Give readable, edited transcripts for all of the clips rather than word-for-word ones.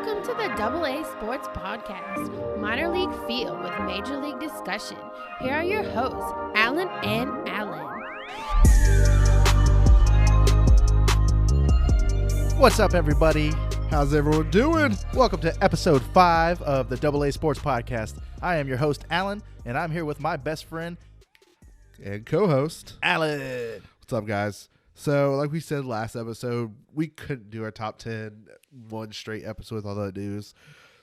Welcome to the AA Sports Podcast, minor league feel with major league discussion. Here are your hosts, Alan and Alan. What's up, everybody? How's everyone doing? Welcome to episode 5 of the AA Sports Podcast. I am your host, Alan, and I'm here with my best friend, And co-host. Alan. What's up, guys? So, like we said last episode, we couldn't do our top 10 one straight episode with all that news.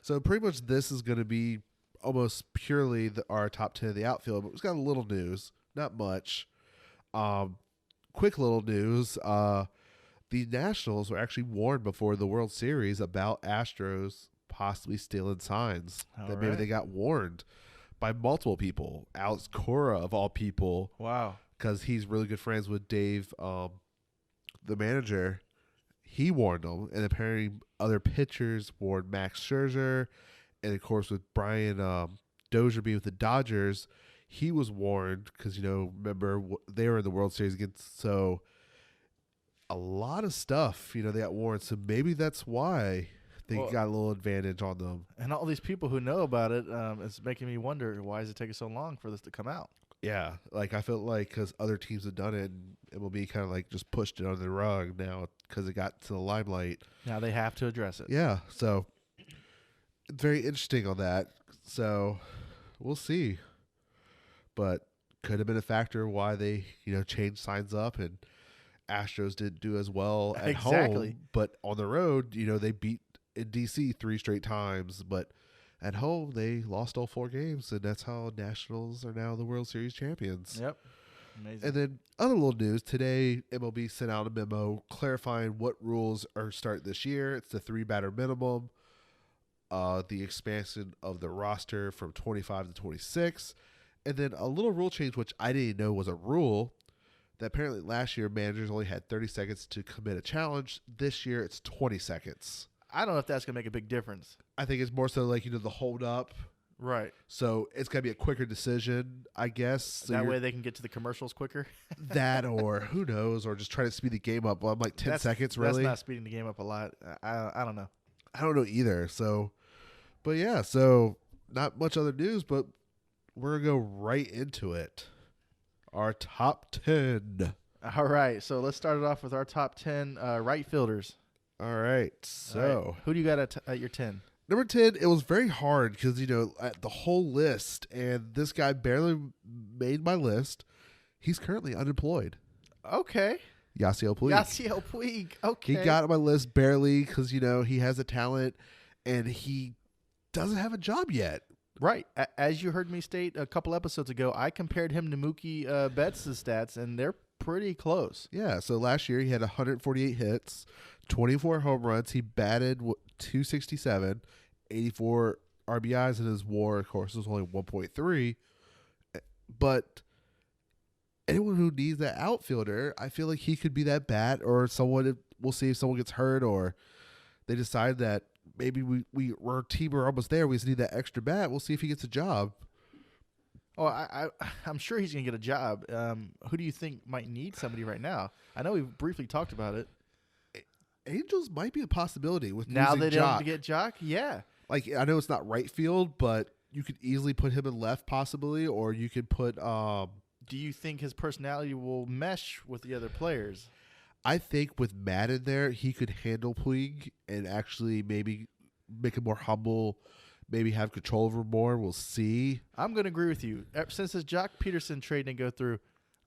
So, pretty much this is going to be almost purely our top 10 of the outfield. But we've got a little news. Not much. Quick little news. The Nationals were actually warned before the World Series about Astros possibly stealing signs. That maybe they got warned by multiple people. Alex Cora, of all people. Wow. Because he's really good friends with Dave, the manager. He warned them. And apparently other pitchers warned Max Scherzer. And, of course, with Brian Dozier being with the Dodgers, he was warned because, remember, they were in the World Series against. So a lot of stuff, they got warned. So maybe that's why they got a little advantage on them. And all these people who know about it, it's making me wonder, why is it taking so long for this to come out? Yeah, I felt like because other teams have done it, and MLB kind of just pushed it under the rug now because it got to the limelight. Now they have to address it. Yeah, so it's very interesting on that. So we'll see. But could have been a factor why they, changed signs up and Astros didn't do as well at home. But on the road, they beat in D.C. 3 straight times. But at home, they lost all 4 games, and that's how Nationals are now the World Series champions. Yep. Amazing. And then other little news. Today, MLB sent out a memo clarifying what rules are starting this year. It's the 3-batter minimum, the expansion of the roster from 25 to 26, and then a little rule change, which I didn't know was a rule, that apparently last year managers only had 30 seconds to commit a challenge. This year, it's 20 seconds. I don't know if that's going to make a big difference. I think it's more so the hold up. Right. So it's got to be a quicker decision, I guess. So that way they can get to the commercials quicker? That, or who knows, or just try to speed the game up. Well, I'm 10 seconds, really. That's not speeding the game up a lot. I don't know. I don't know either. So, but yeah, so not much other news, but we're going to go right into it. Our top 10. All right. So let's start it off with our top 10 right fielders. All right. So all right. Who do you got at your 10? Number 10, it was very hard because, at the whole list, and this guy barely made my list. He's currently unemployed. Okay. Yasiel Puig. Yasiel Puig. Okay. He got on my list barely because, he has a talent, and he doesn't have a job yet. Right. As you heard me state a couple episodes ago, I compared him to Mookie Betts' stats, and they're pretty close. Yeah, so last year he had 148 hits, 24 home runs. He batted 267, 84 RBIs, and his WAR, of course, was only 1.3. But anyone who needs that outfielder, I feel like he could be that bat, or someone. We'll see if someone gets hurt, or they decide that maybe we're a team, we're almost there. We just need that extra bat. We'll see if he gets a job. Oh, I'm sure he's going to get a job. Who do you think might need somebody right now? I know we've briefly talked about it. Angels might be a possibility with now they Jock. don't get Jock. Yeah, I know it's not right field, but you could easily put him in left, possibly, or you could put. Do you think his personality will mesh with the other players? I think with Matt in there, he could handle Puig and actually maybe make him more humble. Maybe have control over more. We'll see. I'm going to agree with you. Since this Jock Peterson trade didn't go through,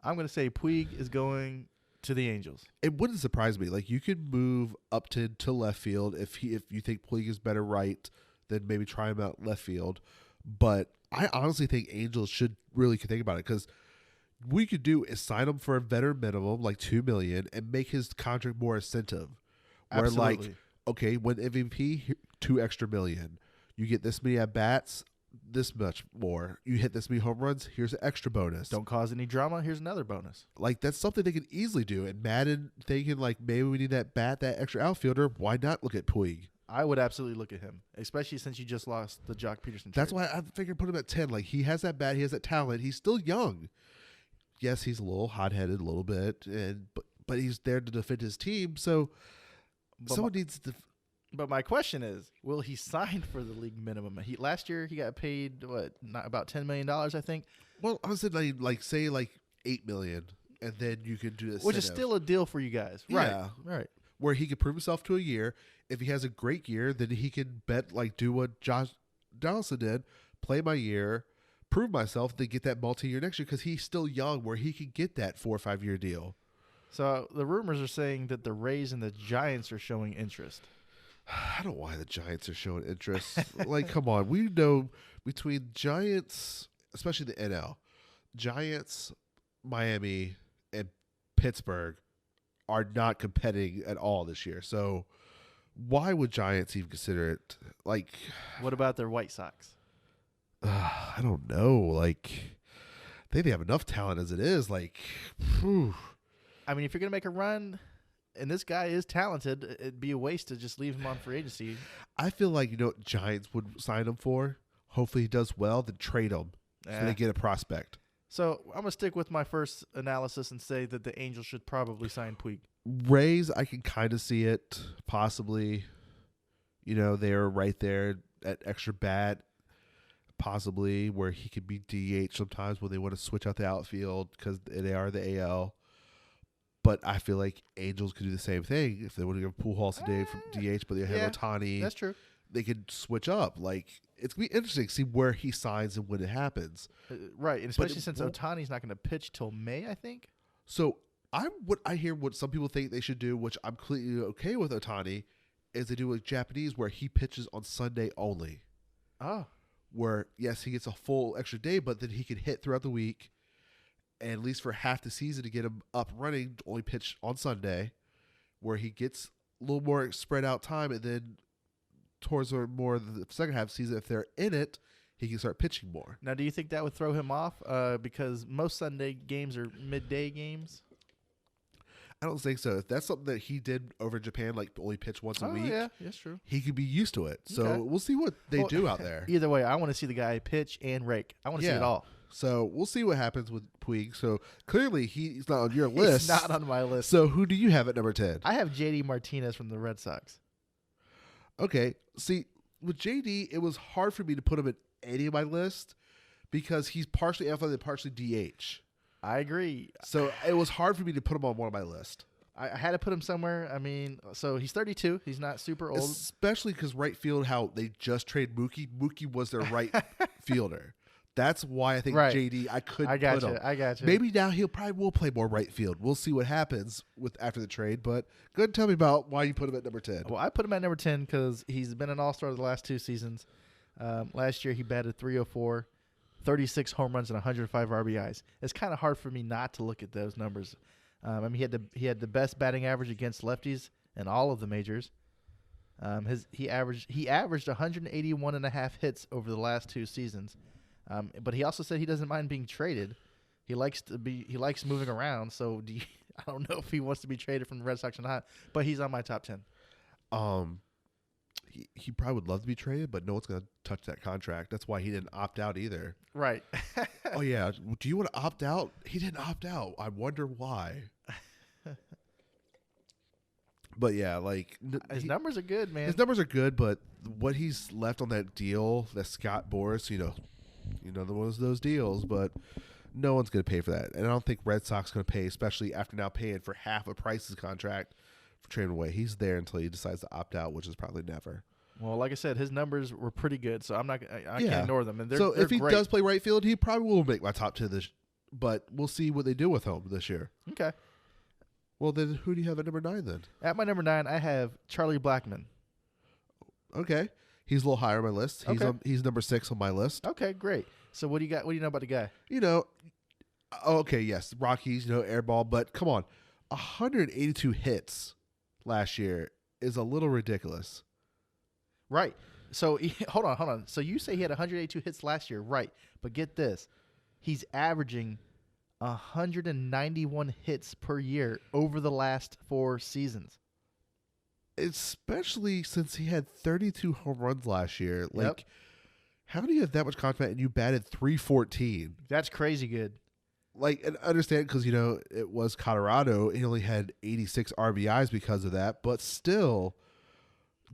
I'm going to say Puig is going to the Angels. It wouldn't surprise me. You could move Upton to left field if you think Puig is better right, then maybe try him out left field. But I honestly think Angels should really think about it because we could do is sign him for a veteran minimum, like $2 million, and make his contract more incentive. Absolutely. Where okay, win MVP, $2 extra million. You get this many at bats, this much more. You hit this many home runs, here's an extra bonus. Don't cause any drama, here's another bonus. That's something they can easily do. And Madden thinking maybe we need that bat, that extra outfielder. Why not look at Puig? I would absolutely look at him, especially since you just lost the Jock Peterson trade. That's why I figured put him at 10. He has that bat, he has that talent. He's still young. Yes, he's a little hot-headed a little bit, but he's there to defend his team. So someone needs to But my question is, will he sign for the league minimum? Last year he got paid about $10 million, I think. Well, I was saying like say like $8 million, and then you could do this, Which is still a deal for you guys, right? Yeah. Right. Where he could prove himself to a year. If he has a great year, then he can do what Josh Donaldson did, play my year, prove myself, then get that multi-year next year because he's still young where he can get that 4 or 5 year deal. So the rumors are saying that the Rays and the Giants are showing interest. I don't know why the Giants are showing interest. Like, come on. We know between Giants, especially the NL, Giants, Miami, and Pittsburgh are not competing at all this year. So why would Giants even consider it? Like, what about their White Sox? I don't know. Like, I think they have enough talent as it is. Like, whew. I mean, if you're going to make a run, and this guy is talented, it'd be a waste to just leave him on free agency. I feel like, what Giants would sign him for? Hopefully he does well, then trade him so they get a prospect. So I'm going to stick with my first analysis and say that the Angels should probably sign Puig. Rays, I can kind of see it, possibly. They're right there at extra bat, possibly, where he could be DH sometimes when they want to switch out the outfield because they are the AL. But I feel like Angels could do the same thing if they want to give Pujols today from DH, but they have Ohtani. That's true. They could switch up. Like, it's going to be interesting to see where he signs and when it happens. Right, and especially since Ohtani's not going to pitch till May, I think. So I hear what some people think they should do, which I'm completely okay with Ohtani, is they do with Japanese where he pitches on Sunday only. Oh. Where, yes, he gets a full extra day, but then he can hit throughout the week. And at least for half the season to get him up running, only pitch on Sunday, where he gets a little more spread out time, and then towards more of the second half of the season, if they're in it, he can start pitching more. Now, do you think that would throw him off? Because most Sunday games are midday games. I don't think so. If that's something that he did over in Japan, like only pitch once a week, yeah, that's true. He could be used to it. So we'll see what they do out there. Either way, I want to see the guy pitch and rake. I want to see it all. So we'll see what happens with Puig. So clearly he's not on your list. He's not on my list. So who do you have at number 10? I have JD Martinez from the Red Sox. Okay. See, with JD, it was hard for me to put him at any of my list because he's partially outfield and partially DH. I agree. So it was hard for me to put him on one of my list. I had to put him somewhere. I mean, so he's 32. He's not super old. Especially because right field, how they just traded Mookie. Mookie was their right fielder. That's why I think JD, I couldn't put him. I got you. Maybe now he'll probably will play more right field. We'll see what happens after the trade. But go ahead and tell me about why you put him at number 10. Well, I put him at number 10 because he's been an all-star the last 2 seasons. Last year he batted .304, 36 home runs and 105 RBIs. It's kind of hard for me not to look at those numbers. I mean, he had the best batting average against lefties in all of the majors. He averaged 181.5 hits over the last 2 seasons. But he also said he doesn't mind being traded. He likes moving around. So I don't know if he wants to be traded from the Red Sox or not. But he's on my top 10. He probably would love to be traded, but no one's going to touch that contract. That's why he didn't opt out either. Right. Oh yeah. Do you want to opt out? He didn't opt out. I wonder why. But yeah, like his numbers are good, man. His numbers are good, but what he's left on that deal, that Scott Boras, one of those deals, but no one's going to pay for that. And I don't think Red Sox going to pay, especially after now paying for half of Price's contract for trading away. He's there until he decides to opt out, which is probably never. Well, like I said, his numbers were pretty good, so I can't ignore them. And so if he great. does play right field, he probably will make my top 10 but we'll see what they do with him this year. Okay. Well, then who do you have at number 9 then? At my number 9, I have Charlie Blackmon. Okay. He's a little higher on my list. He's number 6 on my list. Okay, great. So what do you got? What do you know about the guy? Okay, yes, Rockies, airball, but come on. 182 hits last year is a little ridiculous. Right. So hold on. So you say he had 182 hits last year, right? But get this. He's averaging 191 hits per year over the last 4 seasons. Especially since he had 32 home runs last year. Like, how do you have that much confidence and you batted .314? That's crazy good. Like, and understand because, it was Colorado. He only had 86 RBIs because of that. But still,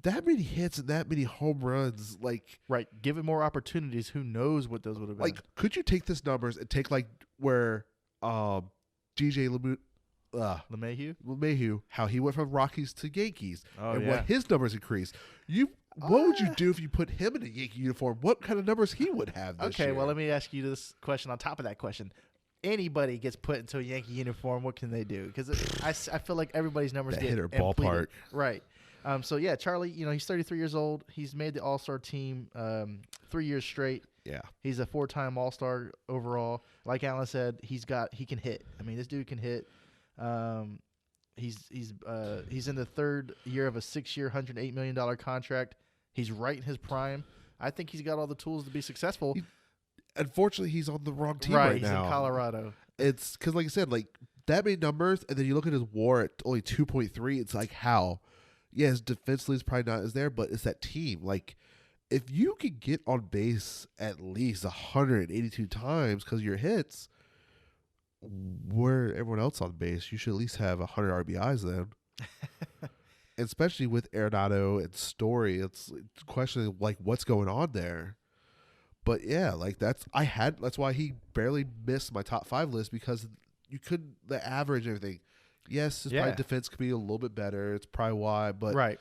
that many hits and that many home runs, like Right. Give it more opportunities. Who knows what those would have been? like could you take this numbers and take like where DJ LeMahieu, how he went from Rockies to Yankees and what his numbers increased. What would you do if you put him in a Yankee uniform? What kind of numbers he would have this year? Okay, well, let me ask you this question on top of that question. Anybody gets put into a Yankee uniform, what can they do? Because I feel like everybody's numbers That get hitter impleted. ballpark. Right. So, yeah, Charlie, he's 33 years old. He's made the All-Star team 3 years straight. Yeah. He's a 4-time All-Star overall. Like Alan said, he can hit. I mean, this dude can hit. He's in the third year of a 6-year, $108 million contract. He's right in his prime. I think he's got all the tools to be successful. Unfortunately, he's on the wrong team right he's now. In Colorado. It's because, like I said, like that many numbers, and then you look at his WAR at only 2.3. It's like how, yes, defensively is probably not as there, but it's that team. Like, if you can get on base at least 182 times because of your hits, where everyone else on base, you should at least have 100 RBIs then. Especially with Arenado and Story, it's questioning like what's going on there. But yeah, like that's why he barely missed my top 5 list, because you couldn't the average and everything. Yes, his probably defense could be a little bit better. It's probably why, but right.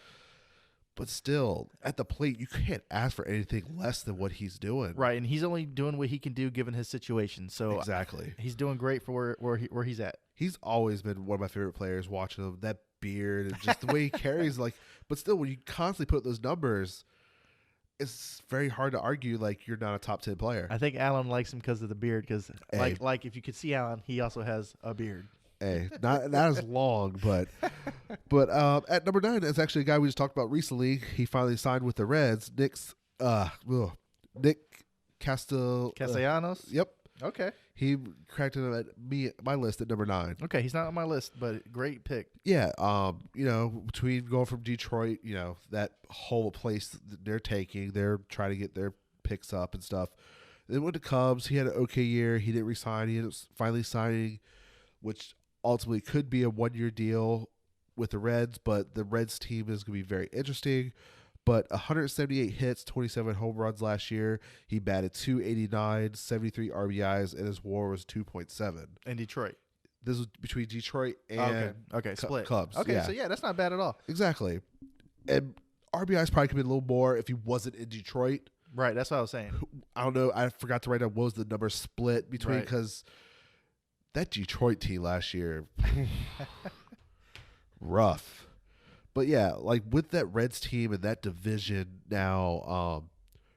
But still, at the plate, you can't ask for anything less than what he's doing. Right, and he's only doing what he can do given his situation. So exactly, he's doing great for where he's at. He's always been one of my favorite players. Watching him, that beard and just the way he carries, like. But still, when you constantly put those numbers, it's very hard to argue like you're not a top 10 player. I think Alan likes him because of the beard. Because like if you could see Alan, he also has a beard. Hey, not as long, but at number 9, it's actually a guy we just talked about recently. He finally signed with the Reds. Nick Castellanos. Yep. Okay. He cracked it at my list at number 9. Okay, he's not on my list, but great pick. Yeah. Between going from Detroit, that whole place that they're taking, they're trying to get their picks up and stuff. Then went to Cubs. He had an okay year. He didn't resign. He ended up finally signing, which ultimately could be a 1-year deal with the Reds, but the Reds team is going to be very interesting. But 178 hits, 27 home runs last year. He batted .289, 73 RBIs, and his WAR was 2.7. In Detroit. This was between Detroit and split. Cubs. Okay, yeah. So that's not bad at all. Exactly. And RBIs probably could be a little more if he wasn't in Detroit. Right, that's what I was saying. I don't know. I forgot to write down what was the number split between, because that Detroit team last year, rough. But yeah, like with that Reds team and that division now,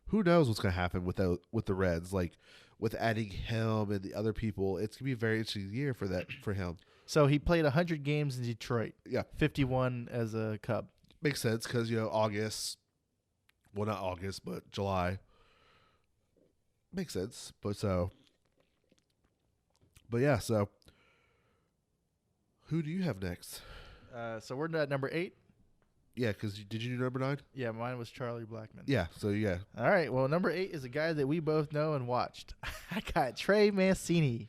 who knows what's going to happen with the Reds? Like with adding him and the other people, it's going to be a very interesting year for him. So he played 100 games in Detroit. Yeah, 51 as a Cub. Makes sense because August. Well, not August, but July. Makes sense, but yeah. So who do you have next? So we're at number 8. Yeah, because did you do number 9? Yeah, mine was Charlie Blackmon. Yeah, so yeah. All right, well, number 8 is a guy that we both know and watched. I got Trey Mancini.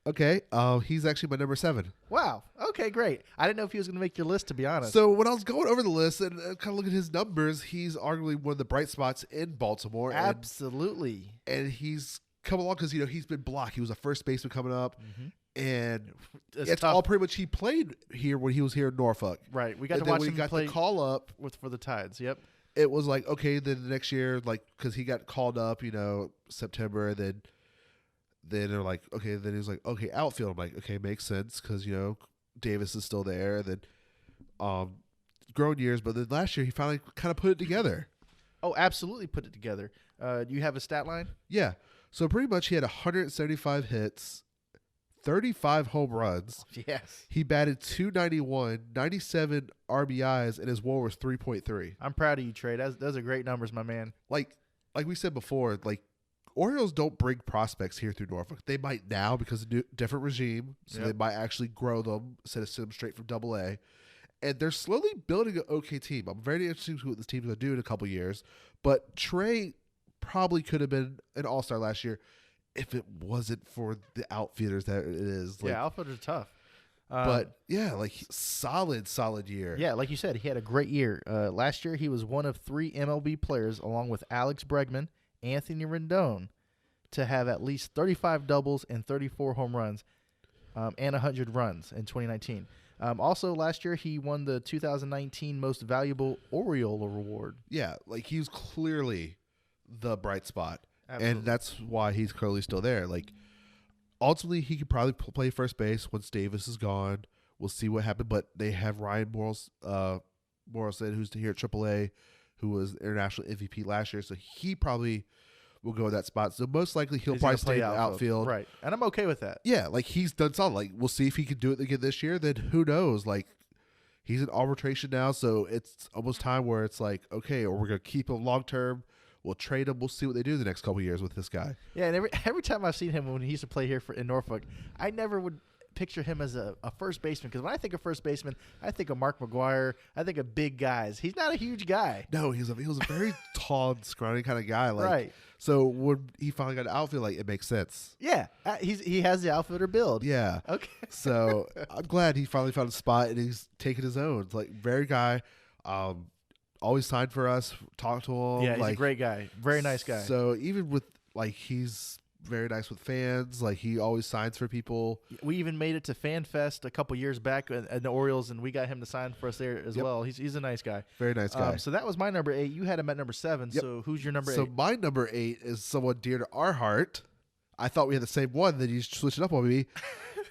Okay, he's actually my number 7. Wow. Okay, great. I didn't know if he was going to make your list, to be honest. So when I was going over the list and kind of looking at his numbers, he's arguably one of the bright spots in Baltimore. Absolutely. And he's come along because he's been blocked. He was a first baseman coming up. Mm-hmm. And it's all pretty much he played here when he was here in Norfolk. Right. We got to watch him play. The call up for the Tides. Yep. It was like, okay, then the next year, like, because he got called up, September. Then they're like, okay. Then he was like, okay, outfield. I'm like, okay, makes sense because Davis is still there. Then, grown years, but then last year he finally kind of put it together. Oh, absolutely, put it together. Do you have a stat line? Yeah. So pretty much he had 175 hits. 35 home runs. Yes. He batted .291, 97 RBIs, and his WAR was 3.3. I'm proud of you, Trey. Those are great numbers, my man. Like we said before, like Orioles don't bring prospects here through Norfolk. They might now because of a different regime, so they might actually grow them instead of send them straight from AA. And they're slowly building an okay team. I'm very interested in what this team's going to do in a couple years. But Trey probably could have been an all-star last year if it wasn't for the outfielders that it is. Outfielders are tough. But yeah, like solid year. Yeah, like you said, he had a great year. Last year, he was one of 3 MLB players, along with Alex Bregman, Anthony Rendon, to have at least 35 doubles and 34 home runs and 100 runs in 2019. Also, last year, he won the 2019 Most Valuable Oriole Award. Yeah, like he's clearly the bright spot. Absolutely. And that's why he's currently still there. Like, ultimately, he could probably play first base once Davis is gone. We'll see what happens. But they have Ryan Morrison, who's here at AAA, who was international MVP last year. So he probably will go in that spot. So most likely he'll probably stay in the outfield. Right. And I'm okay with that. Yeah, like he's done solid. Like, we'll see if he can do it again this year. Then who knows? Like, he's in arbitration now. So it's almost time where it's like, okay, or we're going to keep him long term. We'll trade him. We'll see what they do the next couple of years with this guy. Yeah, and every time I've seen him when he used to play here in Norfolk, I never would picture him as a first baseman, because when I think of first baseman, I think of Mark McGwire. I think of big guys. He's not a huge guy. No, he was a very tall and scrawny kind of guy. Like, right. So when he finally got to outfield, like, it makes sense. Yeah, he has the outfielder build. Yeah. Okay. So I'm glad he finally found a spot and he's taking his own. It's like, very guy. Always signed for us, talk to him. Yeah, he's a great guy. Very nice guy. So even with, like, he's very nice with fans. Like, he always signs for people. We even made it to Fan Fest a couple years back at the Orioles, and we got him to sign for us there as well. He's a nice guy. Very nice guy. So that was my number 8. You had him at number 7. Yep. So who's your number 8? So my number 8 is someone dear to our heart. I thought we had the same one, then you switched it up on me.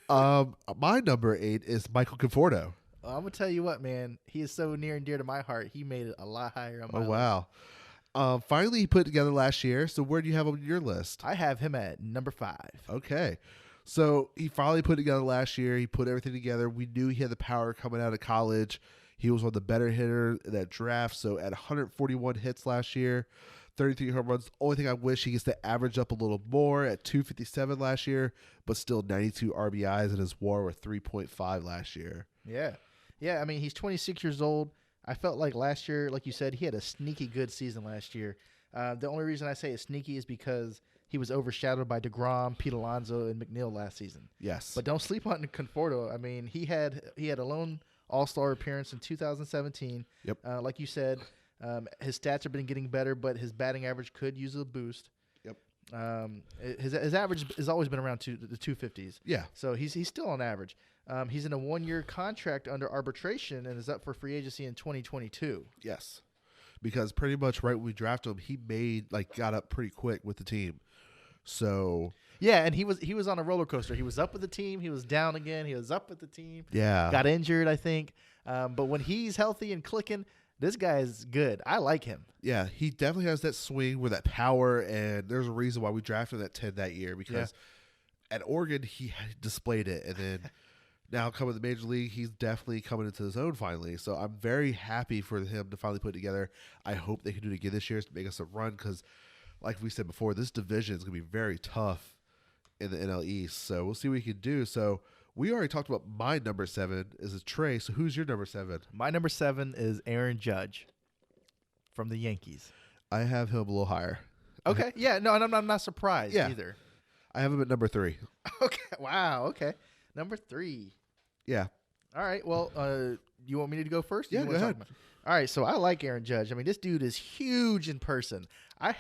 My number 8 is Michael Conforto. I'm going to tell you what, man. He is so near and dear to my heart. He made it a lot higher on my list. Wow. Finally, he put it together last year. So where do you have him on your list? I have him at number 5. Okay. So he finally put it together last year. He put everything together. We knew he had the power coming out of college. He was one of the better hitters in that draft. So at 141 hits last year, 33 home runs. Only thing I wish he gets to average up a little more at 257 last year, but still 92 RBIs, and his WAR were 3.5 last year. Yeah. Yeah, I mean, he's 26 years old. I felt like last year, like you said, he had a sneaky good season last year. The only reason I say it's sneaky is because he was overshadowed by DeGrom, Pete Alonso, and McNeil last season. Yes. But don't sleep on Conforto. I mean, he had a lone All-Star appearance in 2017. Yep. Like you said, his stats have been getting better, but his batting average could use a boost. Yep. His average has always been around the 250s. Yeah. So he's still on average. He's in a 1-year contract under arbitration and is up for free agency in 2022. Yes. Because pretty much right when we drafted him, he got up pretty quick with the team. So yeah, and he was on a roller coaster. He was up with the team, he was down again, he was up with the team. Yeah. Got injured, I think. But when he's healthy and clicking, this guy is good. I like him. Yeah, he definitely has that swing with that power, and there's a reason why we drafted that 10 that year, because at Oregon he displayed it, and then now coming to the major league, he's definitely coming into his own finally. So I'm very happy for him to finally put it together. I hope they can do it again this year to make us a run, because like we said before, this division is going to be very tough in the NL East. So we'll see what he can do. So we already talked about my number 7 is Trey. So who's your number 7? My number 7 is Aaron Judge from the Yankees. I have him a little higher. Okay. Yeah. No, and I'm not surprised either. I have him at number 3. Okay. Wow. Okay. Number 3. Yeah. All right. Well, you want me to go first? Yeah, go ahead. All right. So I like Aaron Judge. I mean, this dude is huge in person. I'm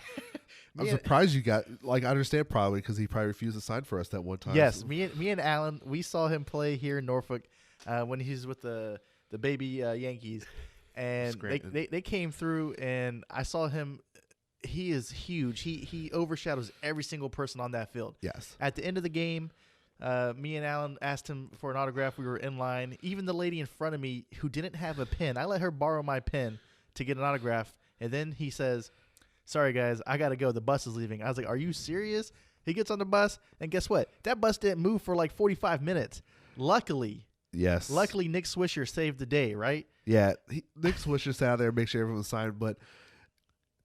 surprised you got, I understand probably because he probably refused to sign for us that one time. Yes. Me and Alan, we saw him play here in Norfolk when he was with the baby Yankees. And they came through, and I saw him. He is huge. He overshadows every single person on that field. Yes. At the end of the game, me and Alan asked him for an autograph. We were in line. Even the lady in front of me who didn't have a pen, I let her borrow my pen to get an autograph. And then he says, "Sorry, guys, I got to go. The bus is leaving." I was like, "Are you serious?" He gets on the bus, and guess what? That bus didn't move for like 45 minutes. Luckily, Nick Swisher saved the day, right? Yeah, Nick Swisher sat out there and make sure everyone was signed. But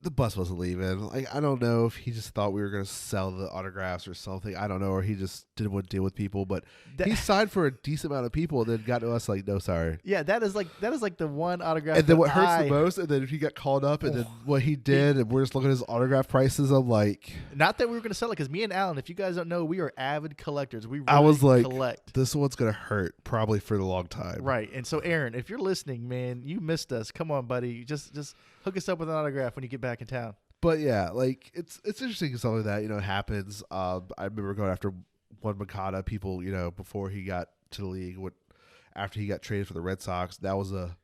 the bus wasn't leaving. Like, I don't know if he just thought we were going to sell the autographs or something. I don't know, or he just didn't want to deal with people. But he signed for a decent amount of people, and then got to us like, no, sorry. Yeah, that is like the one autograph. And then what hurts the most, and then if he got called up, and then what he did, and we're just looking at his autograph prices. I'm like, not that we were going to sell it, because me and Alan, if you guys don't know, we are avid collectors. We really I was like, collect. This one's going to hurt probably for a long time. Right. And so, Aaron, if you're listening, man, you missed us. Come on, buddy. Just hook us up with an autograph when you get back in town. But yeah, like it's interesting stuff like that, happens. I remember going after Juan Moncada, people, before he got to the league, after he got traded for the Red Sox. That was a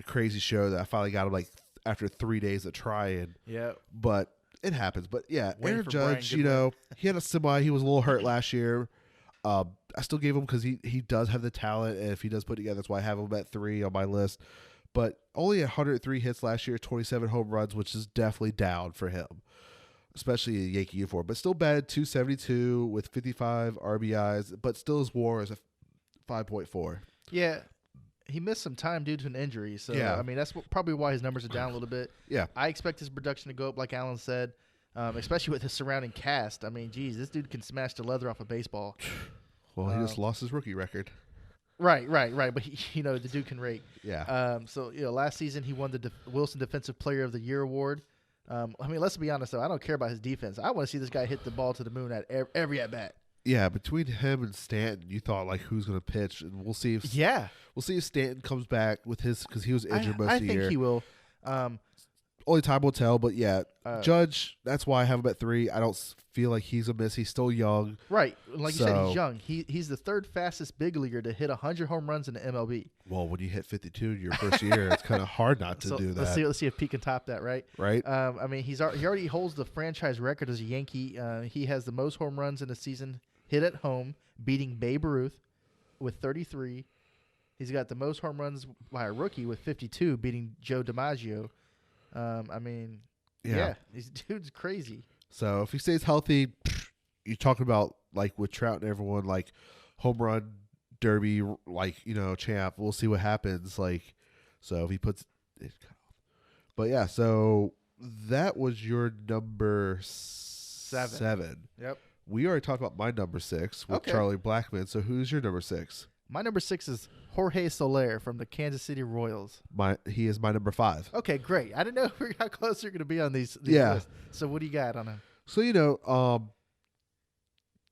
crazy show that I finally got him like after 3 days of trying. Yeah. But it happens. But yeah, Aaron Judge, he had a semi. He was a little hurt last year. I still gave him because he does have the talent, and if he does put together, that's why I have him at 3 on my list. But only 103 hits last year, 27 home runs, which is definitely down for him, especially in Yankee uniform. But still batted .272 with 55 RBIs, but still his WAR is a 5.4. Yeah, he missed some time due to an injury. So, yeah. I mean, that's probably why his numbers are down a little bit. Yeah. I expect his production to go up, like Alan said, especially with his surrounding cast. I mean, geez, this dude can smash the leather off a baseball. Well, he just lost his rookie record. Right. But the dude can rake. Yeah. So last season he won the Wilson Defensive Player of the Year award. I mean, let's be honest though. I don't care about his defense. I want to see this guy hit the ball to the moon at every at bat. Yeah, between him and Stanton, you thought like who's going to pitch, and we'll see if Stanton comes back with his because he was injured most of the year. I think he will. Only time will tell, but yeah, Judge. That's why I have him at 3. I don't feel like he's a miss. He's still young, right? Like you said, he's young. He's the 3rd fastest big leaguer to hit 100 home runs in the MLB. Well, when you hit 52 in your first year, it's kind of hard not to do that. Let's see if Pete can top that, right? Right. I mean, he already holds the franchise record as a Yankee. He has the most home runs in a season hit at home, beating Babe Ruth with 33. He's got the most home runs by a rookie with 52, beating Joe DiMaggio. I mean, yeah, this dude's crazy. So if he stays healthy, you're talking about like with Trout and everyone, like home run derby, like champ. We'll see what happens. Like, so if he puts it, but yeah, so that was your number 7. Yep. We already talked about my number 6 with Charlie Blackmon. So who's your number 6? My number 6 is Jorge Soler from the Kansas City Royals. He is my number 5. Okay, great. I didn't know how close you're going to be on these lists. So what do you got on him? So,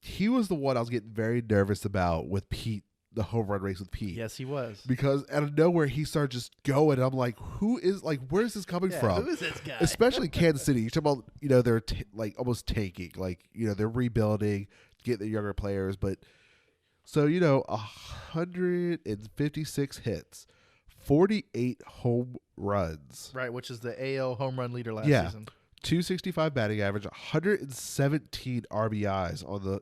he was the one I was getting very nervous about with Pete, the home run race with Pete. Yes, he was. Because out of nowhere, he started just going. I'm like, where's this coming from? Who is this guy? Especially Kansas City. You're talking about, they're almost tanking. Like, they're rebuilding, get the younger players, but... So, 156 hits, 48 home runs. Right, which is the AL home run leader last season. 265 batting average, 117 RBIs on the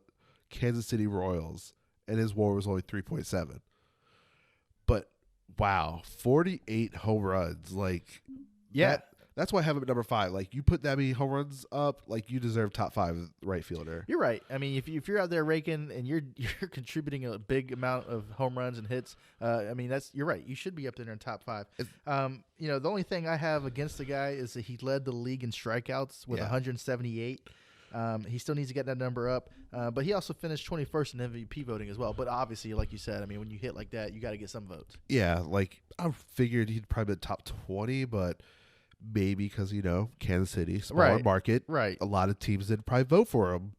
Kansas City Royals, and his WAR was only 3.7. But, wow, 48 home runs. Like, that's why I have him at number 5. Like, you put that many home runs up, like, you deserve top 5 right fielder. You're right. I mean, if you're out there raking and you're contributing a big amount of home runs and hits, I mean, you're right. You should be up there in top 5. The only thing I have against the guy is that he led the league in strikeouts with 178. He still needs to get that number up, but he also finished 21st in MVP voting as well. But obviously, like you said, I mean, when you hit like that, you got to get some votes. Yeah, like, I figured he'd probably be top 20, but... Maybe because, Kansas City, smaller market. Right. A lot of teams didn't probably vote for him.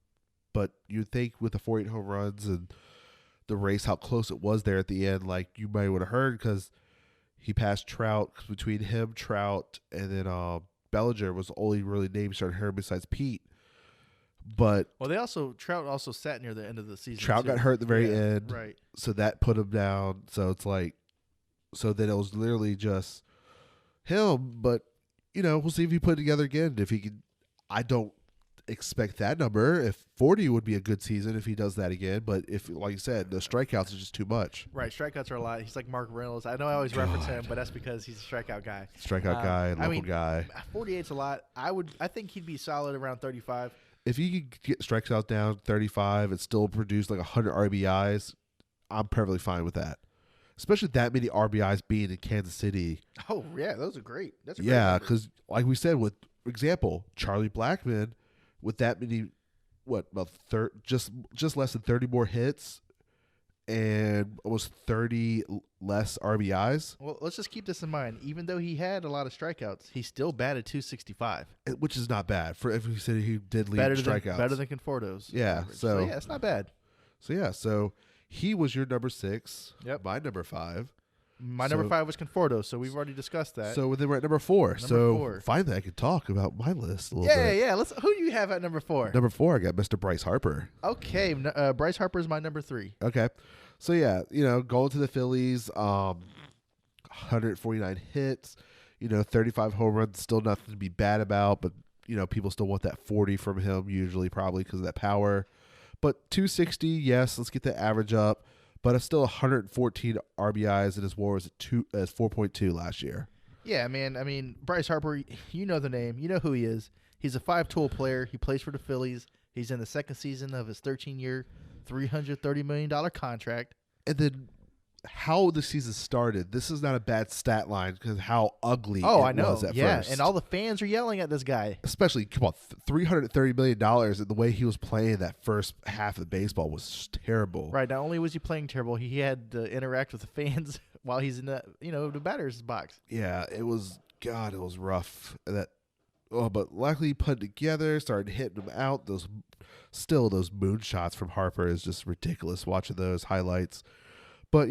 But you'd think with the 48 home runs and the race, how close it was there at the end, like you might would have heard because he passed Trout. Cause between him, Trout, and then Bellinger was the only really name you started hearing besides Pete. But Trout also sat near the end of the season. Trout got hurt at the very end. Right. So that put him down. So it's like, then it was literally just him, but we'll see if he put it together again. If he can, I don't expect that number. If 40 would be a good season if he does that again. But if, like you said, the strikeouts are just too much. Right, strikeouts are a lot. He's like Mark Reynolds. I know I always reference him, but that's because he's a strikeout guy. Strikeout guy, local guy. 48's a lot. I think he'd be solid around 35. If he could get strikeouts down 35 and still produce like 100 RBIs, I'm perfectly fine with that. Especially that many RBIs being in Kansas City. Oh, yeah, those are great. That's a great yeah, number. because like we said, with example, Charlie Blackmon with that many, about just less than 30 more hits and almost 30 less RBIs. Well, let's just keep this in mind. Even though he had a lot of strikeouts, he still batted .265, which is not bad for if he said he did lead strikeouts. Better than Conforto's. Yeah, average. so yeah, it's not bad. So he was your number 6. Yep. My number 5. My number 5 was Conforto, so we've already discussed that. So then we're at number 4. Finally I can talk about my list a little bit. Yeah. Who do you have at number 4? Number 4, I got Mr. Bryce Harper. Okay, Bryce Harper is my number 3. Okay. So, going to the Phillies, 149 hits, 35 home runs, still nothing to be bad about, but, people still want that 40 from him usually, probably because of that power. But 260, yes, let's get the average up. But it's still 114 RBIs, and his WAR was at 4.2 last year. Yeah, man. I mean, Bryce Harper, you know the name. You know who he is. He's a 5-tool player. He plays for the Phillies. He's in the second season of his 13-year, $330 million contract. And then how the season started, this is not a bad stat line because how ugly I know. Was at first. Yeah, and all the fans are yelling at this guy. Especially, come on, $330 million, and the way he was playing that first half of baseball was terrible. Right. Not only was he playing terrible, he had to interact with the fans while he's in the batter's box. Yeah, it was rough. But luckily he put it together, started hitting them out. Those moon shots from Harper is just ridiculous watching those highlights. But,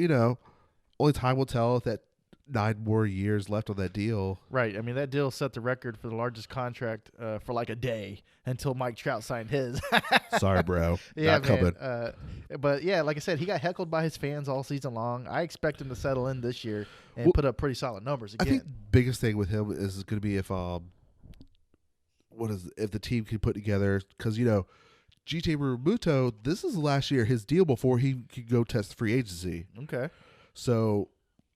only time will tell if that 9 more years left on that deal. Right. I mean, that deal set the record for the largest contract for like a day until Mike Trout signed his. Sorry, bro. Yeah, Not man. coming. But, yeah, like I said, he got heckled by his fans all season long. I expect him to settle in this year and put up pretty solid numbers again. I think the biggest thing with him is going to be if the team can put together, because, G.J. Muramuto, this is last year, his deal before he could go test free agency. Okay. So,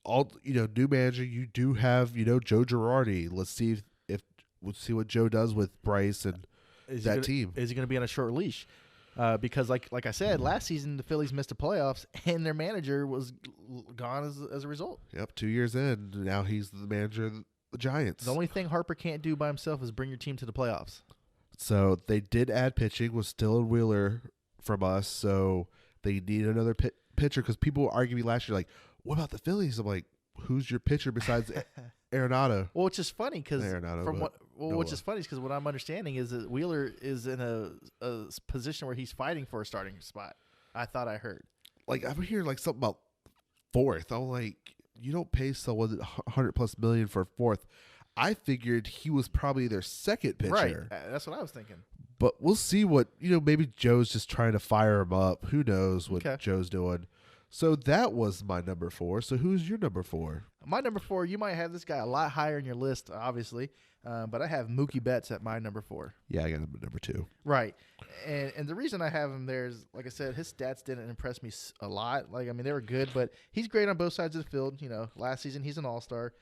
new manager, you do have, Joe Girardi. Let's see we'll see what Joe does with Bryce and team. Is he going to be on a short leash? Because like I said, last season the Phillies missed the playoffs and their manager was gone as a result. Yep, 2 years in, now he's the manager of the Giants. The only thing Harper can't do by himself is bring your team to the playoffs. So they did add pitching with Still and Wheeler from us. So they need another pitcher because people were arguing last year, like, what about the Phillies? I'm like, who's your pitcher besides Arenado? Well, which is funny because Nola. what I'm understanding is that Wheeler is in a position where he's fighting for a starting spot. I thought I heard. Like, I'm hearing like something about fourth. I'm like, you don't pay someone $100+ million for fourth. I figured he was probably their second pitcher. Right. That's what I was thinking. But we'll see what, maybe Joe's just trying to fire him up. Who knows what Joe's doing. So that was my number 4. So who's your number 4? My number 4, you might have this guy a lot higher in your list, obviously. But I have Mookie Betts at my number 4. Yeah, I got him at number 2. Right. And the reason I have him there is, like I said, his stats didn't impress me a lot. Like, I mean, they were good, but he's great on both sides of the field. Last season he's an all-star.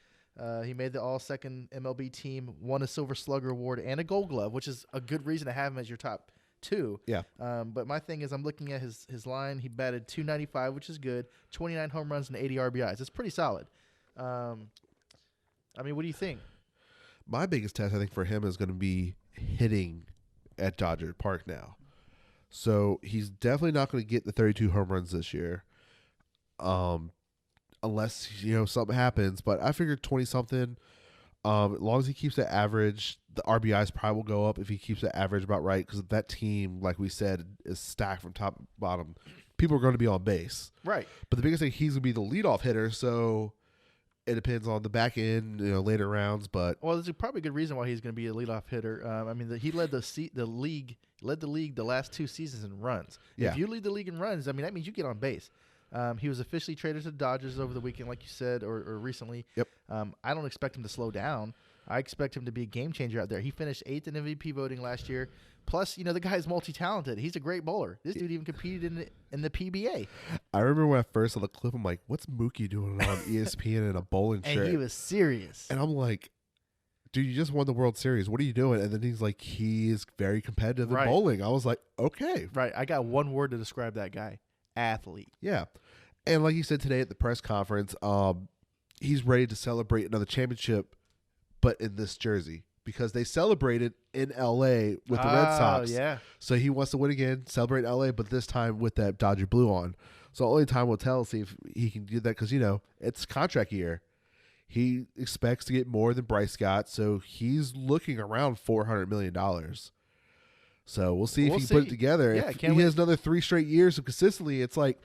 He made the all-second MLB team, won a Silver Slugger award and a Gold Glove, which is a good reason to have him as your top 2. Yeah. But my thing is I'm looking at his line. He batted .295, which is good, 29 home runs and 80 RBIs. It's pretty solid. I mean, what do you think? My biggest test, I think, for him is going to be hitting at Dodger Park now. So he's definitely not going to get the 32 home runs this year. Unless, something happens. But I figured 20-something, as long as he keeps the average, the RBIs probably will go up if he keeps the average about right, because that team, like we said, is stacked from top to bottom. People are going to be on base. Right. But the biggest thing, he's going to be the leadoff hitter, so it depends on the back end, later rounds. But there's probably a good reason why he's going to be a leadoff hitter. I mean, he led the league the last 2 seasons in runs. Yeah. If you lead the league in runs, I mean, that means you get on base. He was officially traded to the Dodgers over the weekend, like you said, or recently. Yep. I don't expect him to slow down. I expect him to be a game changer out there. He finished 8th in MVP voting last year. Plus, the guy's multi-talented. He's a great bowler. This dude even competed in the PBA. I remember when I first saw the clip, I'm like, what's Mookie doing on ESPN in a bowling shirt? And he was serious. And I'm like, dude, you just won the World Series. What are you doing? And then he's like, he is very competitive in bowling. I was like, okay. Right. I got one word to describe that guy. Athlete. Yeah. And like you said today at the press conference, he's ready to celebrate another championship, but in this jersey, because they celebrated in L.A. with the Red Sox. Yeah. So he wants to win again, celebrate in L.A., but this time with that Dodger blue on. So only time will tell, see if he can do that because, it's contract year. He expects to get more than Bryce got, so he's looking around $400 million. So we'll see if he can put it together. Yeah, if he has another 3 straight years of consistently, it's like,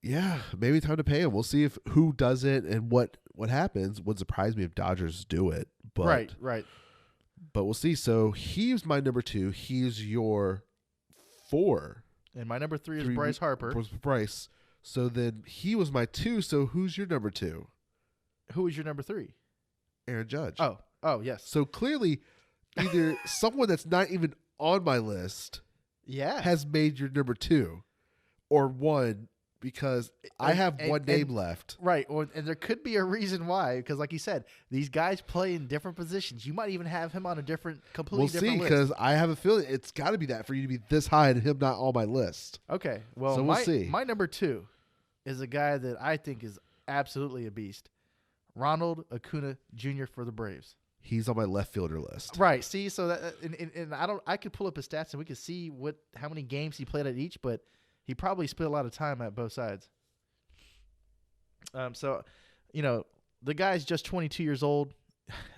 yeah, maybe time to pay him. We'll see if who does it and what happens. Would surprise me if Dodgers do it. But, Right. But we'll see. So he's my number 2. He's your 4. And my number 3 is Bryce Harper. Bryce. So then he was my 2. So who's your number 2? Who is your number 3? Aaron Judge. Oh, yes. So clearly, either someone that's not even on my list has made your number 2 or 1 because I have one name left. Right. And there could be a reason why, because like you said, these guys play in different positions. You might even have him on a completely different list. We'll see, because I have a feeling it's got to be that for you to be this high and him not on my list. Okay. Well, so we'll see. My number 2 is a guy that I think is absolutely a beast. Ronald Acuna Jr. for the Braves. He's on my left fielder list. Right. See, so that and I could pull up his stats and we could see how many games he played at each, but he probably spent a lot of time at both sides. So, the guy's just 22 years old.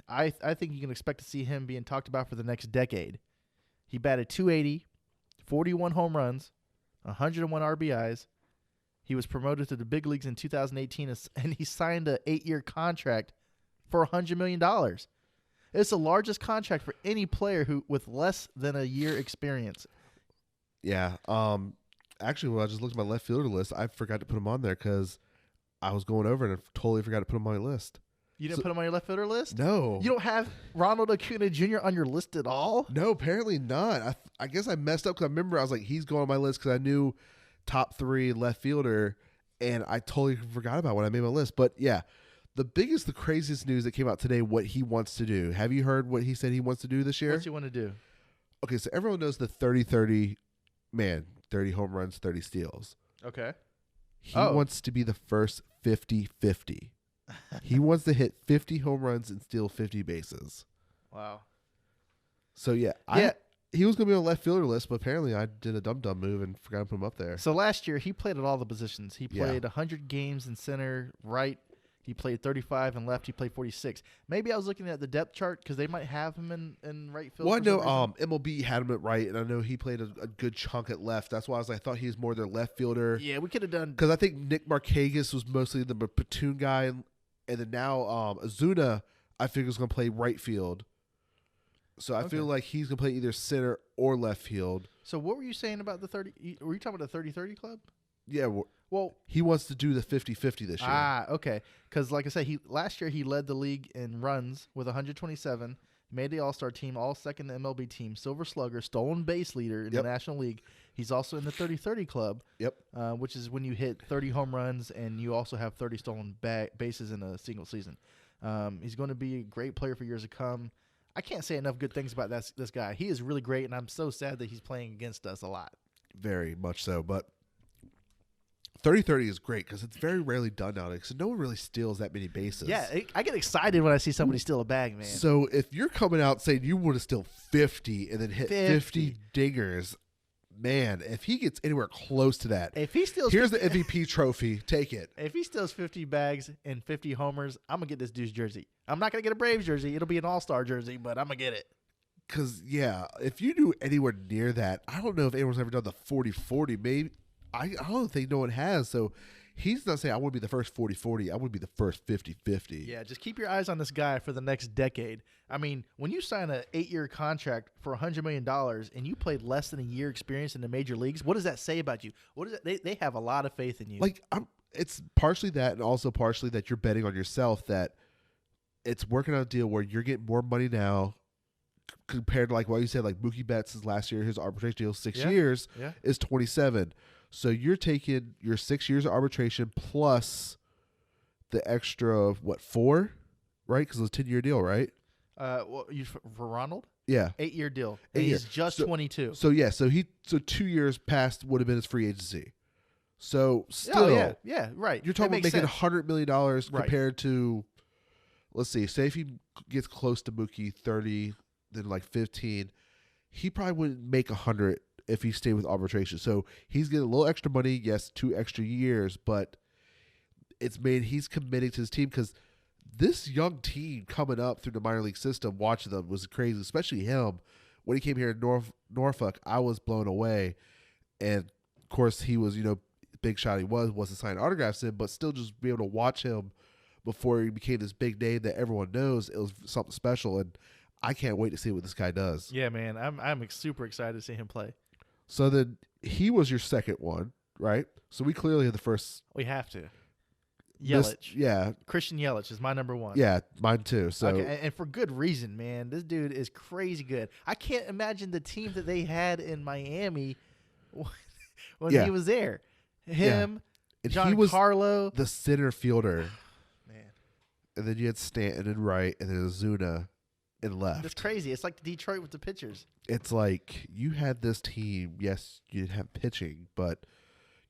I think you can expect to see him being talked about for the next decade. He batted .280, 41 home runs, 101 RBIs. He was promoted to the big leagues in 2018, and he signed an 8-year contract for $100 million. It's the largest contract for any player with less than a year experience. Yeah. Actually, when I just looked at my left fielder list, I forgot to put him on there because I was going over and I totally forgot to put him on my list. You didn't put him on your left fielder list? No. You don't have Ronald Acuna Jr. on your list at all? No, apparently not. I guess I messed up because I remember I was like, he's going on my list because I knew top 3 left fielder, and I totally forgot about when I made my list. But yeah, the craziest news that came out today, what he wants to do. Have you heard what he said he wants to do this year? What's he want to do? Okay, so everyone knows the 30-30 man, 30 home runs, 30 steals. Okay. He wants to be the first 50-50. He wants to hit 50 home runs and steal 50 bases. Wow. So yeah. He was going to be on the left fielder list, but apparently I did a dumb move and forgot to put him up there. So last year, he played at all the positions. He played 100 games in center, right. He played 35 and left. He played 46. Maybe I was looking at the depth chart because they might have him in right field. Well, I know MLB had him at right, and I know he played a good chunk at left. That's why I thought he was more their left fielder. Yeah, we could have done. Because I think Nick Markakis was mostly the platoon guy, and then now Ozuna, I figure, is going to play right field. So I feel like he's going to play either center or left field. So what were you saying about the 30? Were you talking about the 30-30 club? Yeah. Well, he wants to do the 50-50 this year. Okay. Because like I said, last year he led the league in runs with 127, made the All-Star team, all second MLB team, Silver Slugger, stolen base leader in the National League. He's also in the 30-30 club. Yep. Which is when you hit 30 home runs and you also have 30 stolen bases in a single season. He's going to be a great player for years to come. I can't say enough good things about this guy. He is really great, and I'm so sad that he's playing against us a lot. Very much so, but 30-30 is great because it's very rarely done nowadays. So no one really steals that many bases. Yeah, I get excited when I see somebody steal a bag, man. So if you're coming out saying you want to steal 50 and then hit 50 dingers, man, if he gets anywhere close to that, if he steals, here's the MVP trophy. Take it. If he steals 50 bags and 50 homers, I'm gonna get this dude's jersey. I'm not gonna get a Braves jersey. It'll be an All-Star jersey, but I'm gonna get it. Because if you do anywhere near that, I don't know if anyone's ever done the 40-40. Maybe I don't think no one has. So he's not saying I want to be the first 40-40. I want to be the first 50-50. Yeah, just keep your eyes on this guy for the next decade. I mean, when you sign an 8-year contract for $100 million and you played less than a year experience in the major leagues, what does that say about you? What is it? They have a lot of faith in you. It's partially that, and also partially that you're betting on yourself, that it's working out a deal where you're getting more money now compared to what you said, like Mookie Betts' last year, his arbitration deal, 6 years is 27. So you're taking your 6 years of arbitration plus the extra, 4, right? Because it was a 10-year deal, right? For Ronald? Yeah. 8-year deal. 8 He's years. just 22. So 2 years past would have been his free agency. So still, yeah, right. You're talking about making $100 million compared to let's see. Say if he gets close to Mookie 30, then like 15, he probably wouldn't make 100 if he stayed with arbitration. So he's getting a little extra money. Yes, 2 extra years, but he's committing to his team because this young team coming up through the minor league system, watching them was crazy, especially him. When he came here in Norfolk, I was blown away. And, of course, he was, big shot he wasn't signing autographs in, but still just be able to watch him before he became this big name that everyone knows. It was something special, and I can't wait to see what this guy does. Yeah, man, I'm super excited to see him play. So then he was your second one, right? So we clearly have the first. We have to. Yelich. Yeah. Christian Yelich is my number one. Yeah, mine too. So okay, and for good reason, man. This dude is crazy good. I can't imagine the team that they had in Miami when he was there. Him, and Giancarlo. The center fielder. Man. And then you had Stanton in right, and then Ozuna in left. That's crazy. It's like Detroit with the pitchers. It's like you had this team. Yes, you didn't have pitching, but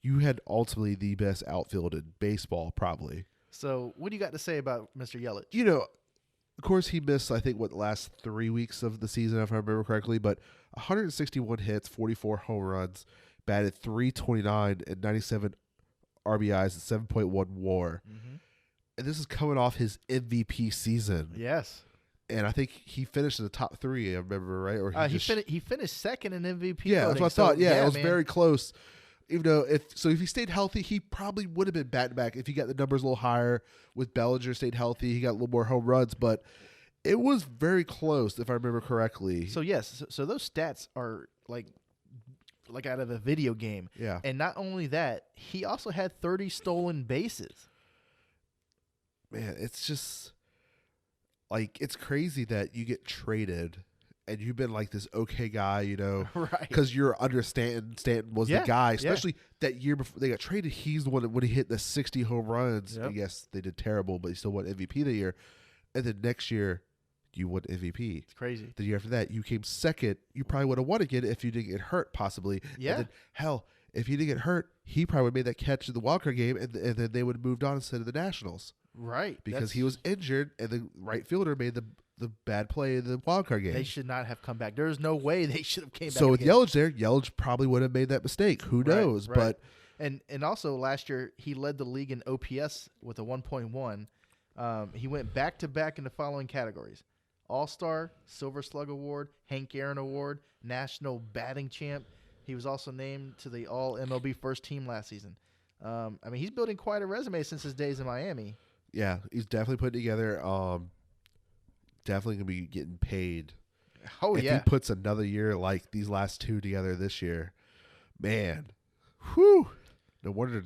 you had ultimately the best outfield in baseball, probably. So what do you got to say about Mr. Yelich? Of course, he missed, I think, the last 3 weeks of the season, if I remember correctly, but 161 hits, 44 home runs, batted .329 and 97 RBIs and 7.1 WAR. Mm-hmm. And this is coming off his MVP season. Yes. And I think he finished in the top 3, I remember, right? Or he finished second in MVP. Yeah, voting, that's what I thought. Yeah, it was man. very close. Even though if he stayed healthy, he probably would have been back-to-back. If he got the numbers a little higher with Bellinger stayed healthy, he got a little more home runs. But it was very close, if I remember correctly. So yes, so those stats are like out of a video game. Yeah. And not only that, he also had 30 stolen bases. Man, it's just like it's crazy that you get traded. And you've been like this okay guy, right? Because you're under Stanton. Stanton was the guy, especially that year before they got traded. He's the one that when he hit the 60 home runs. Yep. Yes, they did terrible, but he still won MVP the year. And then next year, you won MVP. It's crazy. The year after that, you came second. You probably would have won again if you didn't get hurt, possibly. Yeah. And then, hell, if he didn't get hurt, he probably would have made that catch in the wild card game, and then they would have moved on instead of the Nationals. Right. Because he was injured, and the right fielder made the bad play in the wild card game. They should not have come back. There's no way they should have came back. So with Yelich there, Yelich probably would have made that mistake. Who knows? Right. But and also last year he led the league in OPS with a 1.1. He went back to back in the following categories: All-Star, Silver Slug Award, Hank Aaron Award, National Batting Champ. He was also named to the All MLB First Team last season. He's building quite a resume since his days in Miami. Yeah, he's definitely putting together. Definitely gonna be getting paid. Oh, if he puts another year like these last 2 together this year, man, whew. No wonder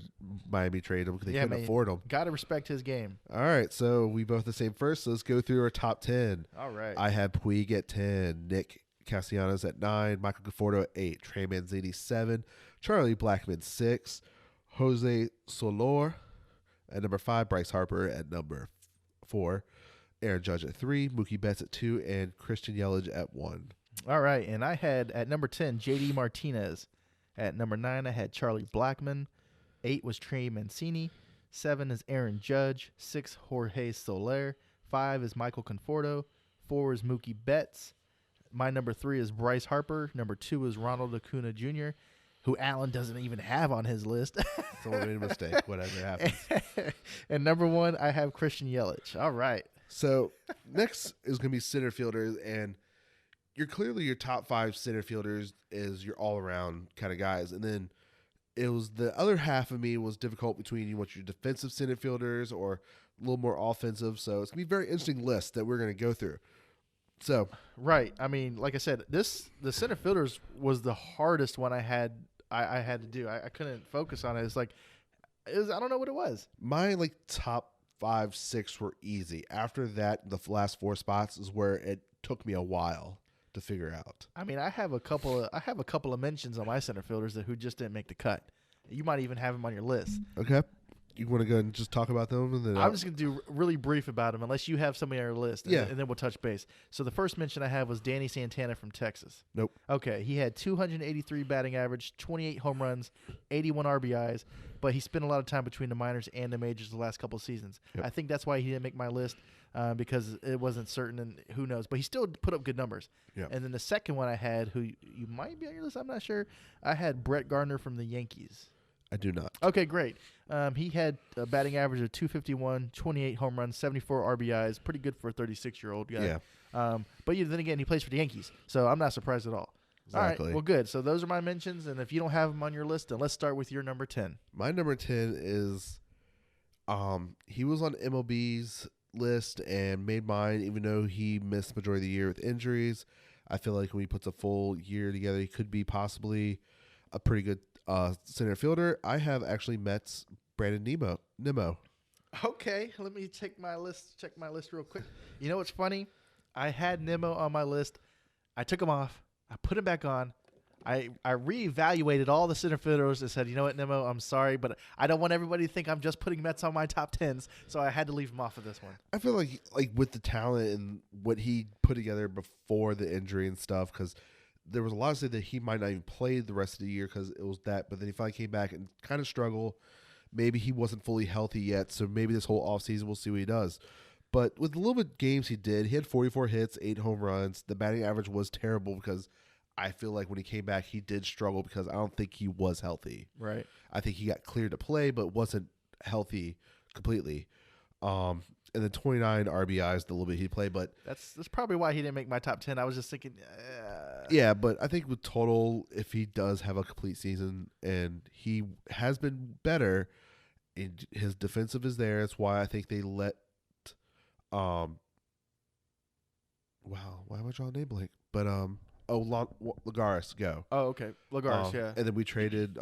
Miami traded him because they couldn't afford him. Got to respect his game. All right, so we both the same first. So let's go through our top 10. All right. I had Puig at 10, Nick Castellanos at 9, Michael Conforto at 8, Trey Mancini 7, Charlie Blackmon 6, Jose Soler at number 5, Bryce Harper at number 4, Aaron Judge at 3, Mookie Betts at 2, and Christian Yelich at 1. All right, and I had at number 10 J.D. Martinez. At number 9, I had Charlie Blackmon. 8 was Trey Mancini. 7 is Aaron Judge. 6, Jorge Soler. 5 is Michael Conforto. 4 is Mookie Betts. My number 3 is Bryce Harper. Number 2 is Ronald Acuna Jr., who Allen doesn't even have on his list. Someone made a mistake, whatever happens. And number 1, I have Christian Yelich. All right. So next is going to be center fielders, and clearly your top 5 center fielders is your all-around kind of guys. And then it was the other half of me was difficult between you want your defensive center fielders or a little more offensive. So it's going to be a very interesting list that we're going to go through. So right. Like I said, the center fielders was the hardest one I had to do. I couldn't focus on it. It's like I don't know what it was. My top 5, 6 were easy. After that, the last 4 spots is where it took me a while to figure out. I have a couple of mentions on my center fielders who just didn't make the cut. You might even have them on your list. Okay. You want to go and just talk about them? And then I'm just going to do really brief about them, unless you have somebody on your list. Yeah. And then we'll touch base. So the first mention I have was Danny Santana from Texas. Nope. Okay. He had 283 batting average, 28 home runs, 81 RBIs, but he spent a lot of time between the minors and the majors the last couple of seasons. Yep. I think that's why he didn't make my list, because it wasn't certain, and who knows. But he still put up good numbers. Yep. And then the second one I had, who you might be on your list, I'm not sure, I had Brett Gardner from the Yankees. I do not. Okay, great. He had a batting average of 251, 28 home runs, 74 RBIs. Pretty good for a 36-year-old guy. Yeah. But then again, he plays for the Yankees, so I'm not surprised at all. Exactly. All right, well, good. So those are my mentions, and if you don't have them on your list, then let's start with your number 10. My number 10 is he was on MLB's list and made mine, even though he missed the majority of the year with injuries. I feel like when he puts a full year together, he could be possibly a pretty good center fielder. I have actually Mets Brandon Nimmo. Okay, let me check my list real quick. You know what's funny? I had Nimmo on my list. I took him off. I put him back on. I reevaluated all the center fielders and said, you know what, Nimmo, I'm sorry, but I don't want everybody to think I'm just putting Mets on my top 10s, so I had to leave him off of this one. I feel like with the talent and what he put together before the injury and stuff, because there was a lot of say that he might not even play the rest of the year because it was that, but then he finally came back and kind of struggled. Maybe he wasn't fully healthy yet, so maybe this whole offseason we'll see what he does. But with the little bit games he did, he had 44 hits, 8 home runs. The batting average was terrible because I feel like when he came back, he did struggle because I don't think he was healthy. Right. I think he got cleared to play, but wasn't healthy completely. And then 29 RBIs the little bit he played, but That's probably why he didn't make my top 10. I was just thinking, yeah, but I think with total, if he does have a complete season and he has been better, and his defensive is there. That's why I think they let wow, why am I drawing a name blank? But Lagares go. Oh, okay. Lagares, yeah. And then we traded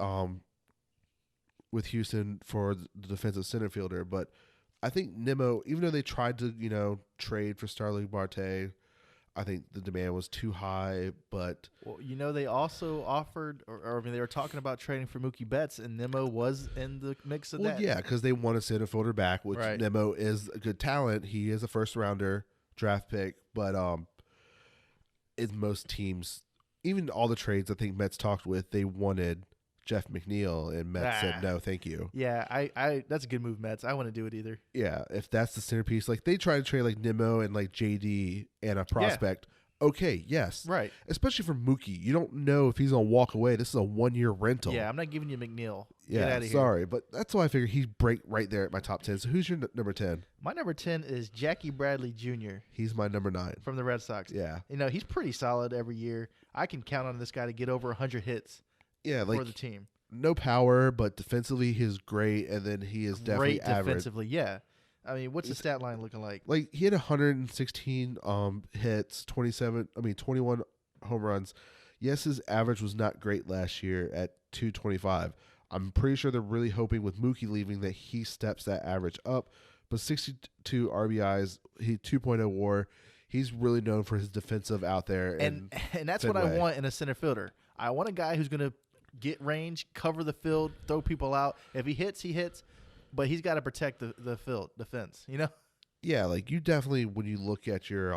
with Houston for the defensive center fielder, but I think Nimmo, even though they tried to, trade for Starling Marte, I think the demand was too high. But Well, they also offered, or they were talking about trading for Mookie Betts, and Nimmo was in the mix of that. yeah, because they want a center fielder back, which Right. Nimmo is a good talent. He is a first rounder draft pick, but in most teams, even all the trades I think Mets talked with, they wanted Jeff McNeil, and Mets said no, thank you. Yeah, I that's a good move, Mets. I wouldn't do it either. Yeah, if that's the centerpiece, like they try to trade like Nimmo and like JD and a prospect. Okay, yes, Right. Especially for Mookie, you don't know if he's gonna walk away. This is a 1-year rental. Yeah, I'm not giving you McNeil. Yeah, Get out of here. sorry, but that's why I figured he'd break right there at my top 10. So who's your number 10? My number 10 is Jackie Bradley Jr. He's my number 9. from the Red Sox. Yeah, He's pretty solid every year. I can count on this guy to get over 100 hits yeah, for like the team. no power, but defensively he's great, and then he is definitely Great average. defensively, yeah. What's the stat line looking like? Like he had 116 hits, 21 home runs. Yes, his average was not great last year at 225. I'm pretty sure they're really hoping with Mookie leaving that he steps that average up. But 62 RBIs, he 2.0 WAR. He's really known for his defensive out there, And that's what I Fenway. want in a center fielder. I want a guy who's going to get range, cover the field, throw people out. If he hits, he hits. But he's got to protect the field, the fence, yeah, like you definitely when you look at your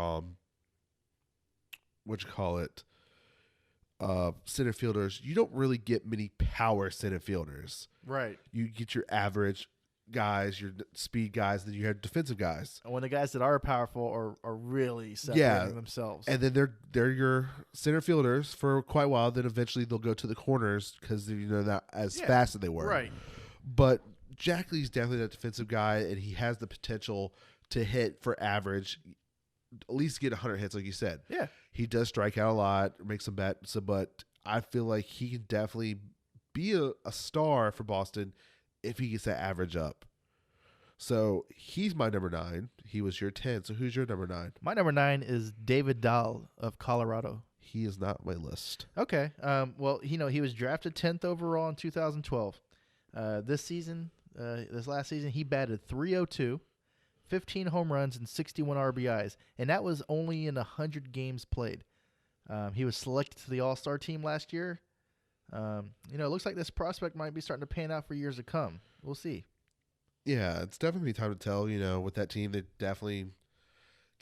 center fielders, you don't really get many power center fielders. Right. You get your average guys, your speed guys, then you have defensive guys. And when the guys that are powerful are really separating themselves. And then they're your center fielders for quite a while. Then eventually they'll go to the corners because they're not as fast as they were. Right. But Jack Lee's definitely that defensive guy, and he has the potential to hit for average, at least get 100 hits, like you said. Yeah. He does strike out a lot, make some bats, but I feel like he can definitely be a star for Boston if he gets that average up. So he's my number 9. He was your 10. So who's your number 9? My number 9 is David Dahl of Colorado. He is not my list. Okay. Well, he was drafted 10th overall in 2012. This last season, he batted .302, 15 home runs, and 61 RBIs, and that was only in 100 games played. He was selected to the All-Star team last year. It looks like this prospect might be starting to pan out for years to come. We'll see. Yeah, it's definitely time to tell. With that team, they definitely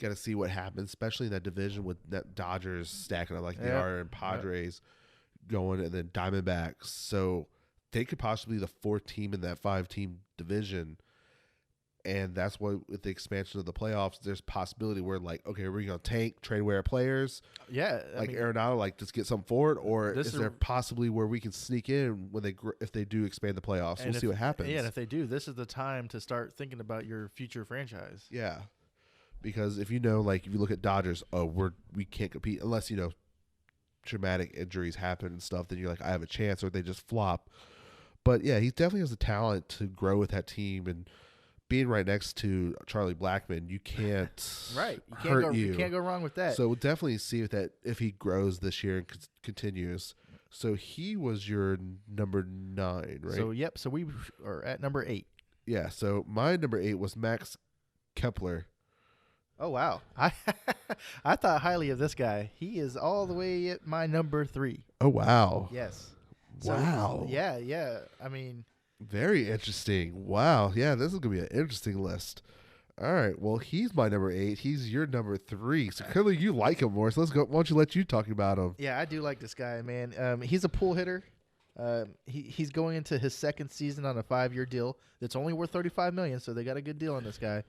got to see what happens, especially in that division with that Dodgers stacking up like they are, and Padres going, and then Diamondbacks. So they could possibly be the fourth team in that 5-team division. And that's why with the expansion of the playoffs, there's possibility where okay, we're going to tank, trade away our players. Yeah. Arenado, just get something forward, or is there possibly where we can sneak in when if they do expand the playoffs? We'll see what happens. Yeah, and if they do, this is the time to start thinking about your future franchise. Yeah. Because if if you look at Dodgers, we can't compete unless, traumatic injuries happen and stuff, then you're like, I have a chance, or they just flop. But yeah, he definitely has the talent to grow with that team, and being right next to Charlie Blackmon, you can't You can't go wrong with that. So we'll definitely see if he grows this year and continues. So he was your number 9, right? So yep. So we are at number 8. Yeah. So my number 8 was Max Kepler. Oh wow, I thought highly of this guy. He is all the way at my number 3. Oh wow. Yes. Wow. Yeah. I mean, very interesting. Wow. Yeah, this is gonna be an interesting list. All right. Well, he's my number 8. He's your number 3. So clearly you like him more. So let's go. Why don't you let you talk about him? Yeah, I do like this guy, man. He's a pull hitter. He's going into his second season on a 5-year deal that's only worth $35 million. So they got a good deal on this guy.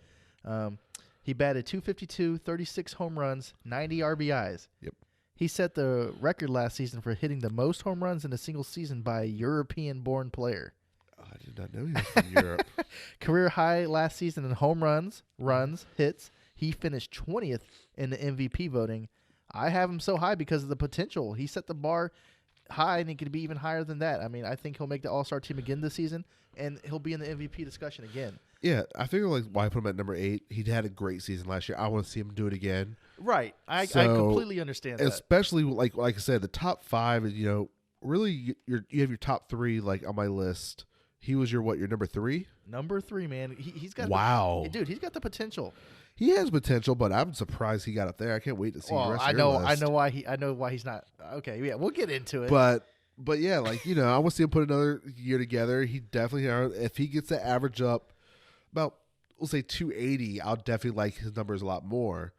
He batted .252, 36 home runs, 90 RBIs. Yep. He set the record last season for hitting the most home runs in a single season by a European-born player. I did not know he was from Europe. Career high last season in home runs, hits. He finished 20th in the MVP voting. I have him so high because of the potential. He set the bar high, and he could be even higher than that. I mean, I think he'll make the All-Star team again this season, and he'll be in the MVP discussion again. Yeah, I figure why I put him at number 8. He had a great season last year. I want to see him do it again. Right, I completely understand that. Especially like I said, the top 5 is really you have your top 3 on my list. He was your number 3? Number 3, man. He's got dude. He's got the potential. He has potential, but I'm surprised he got up there. I can't wait to see the rest of your list. I know why he's not. Okay, yeah, we'll get into it. But yeah, I want to see him put another year together. He definitely, if he gets the average up about, we'll say 280, I'll definitely like his numbers a lot more.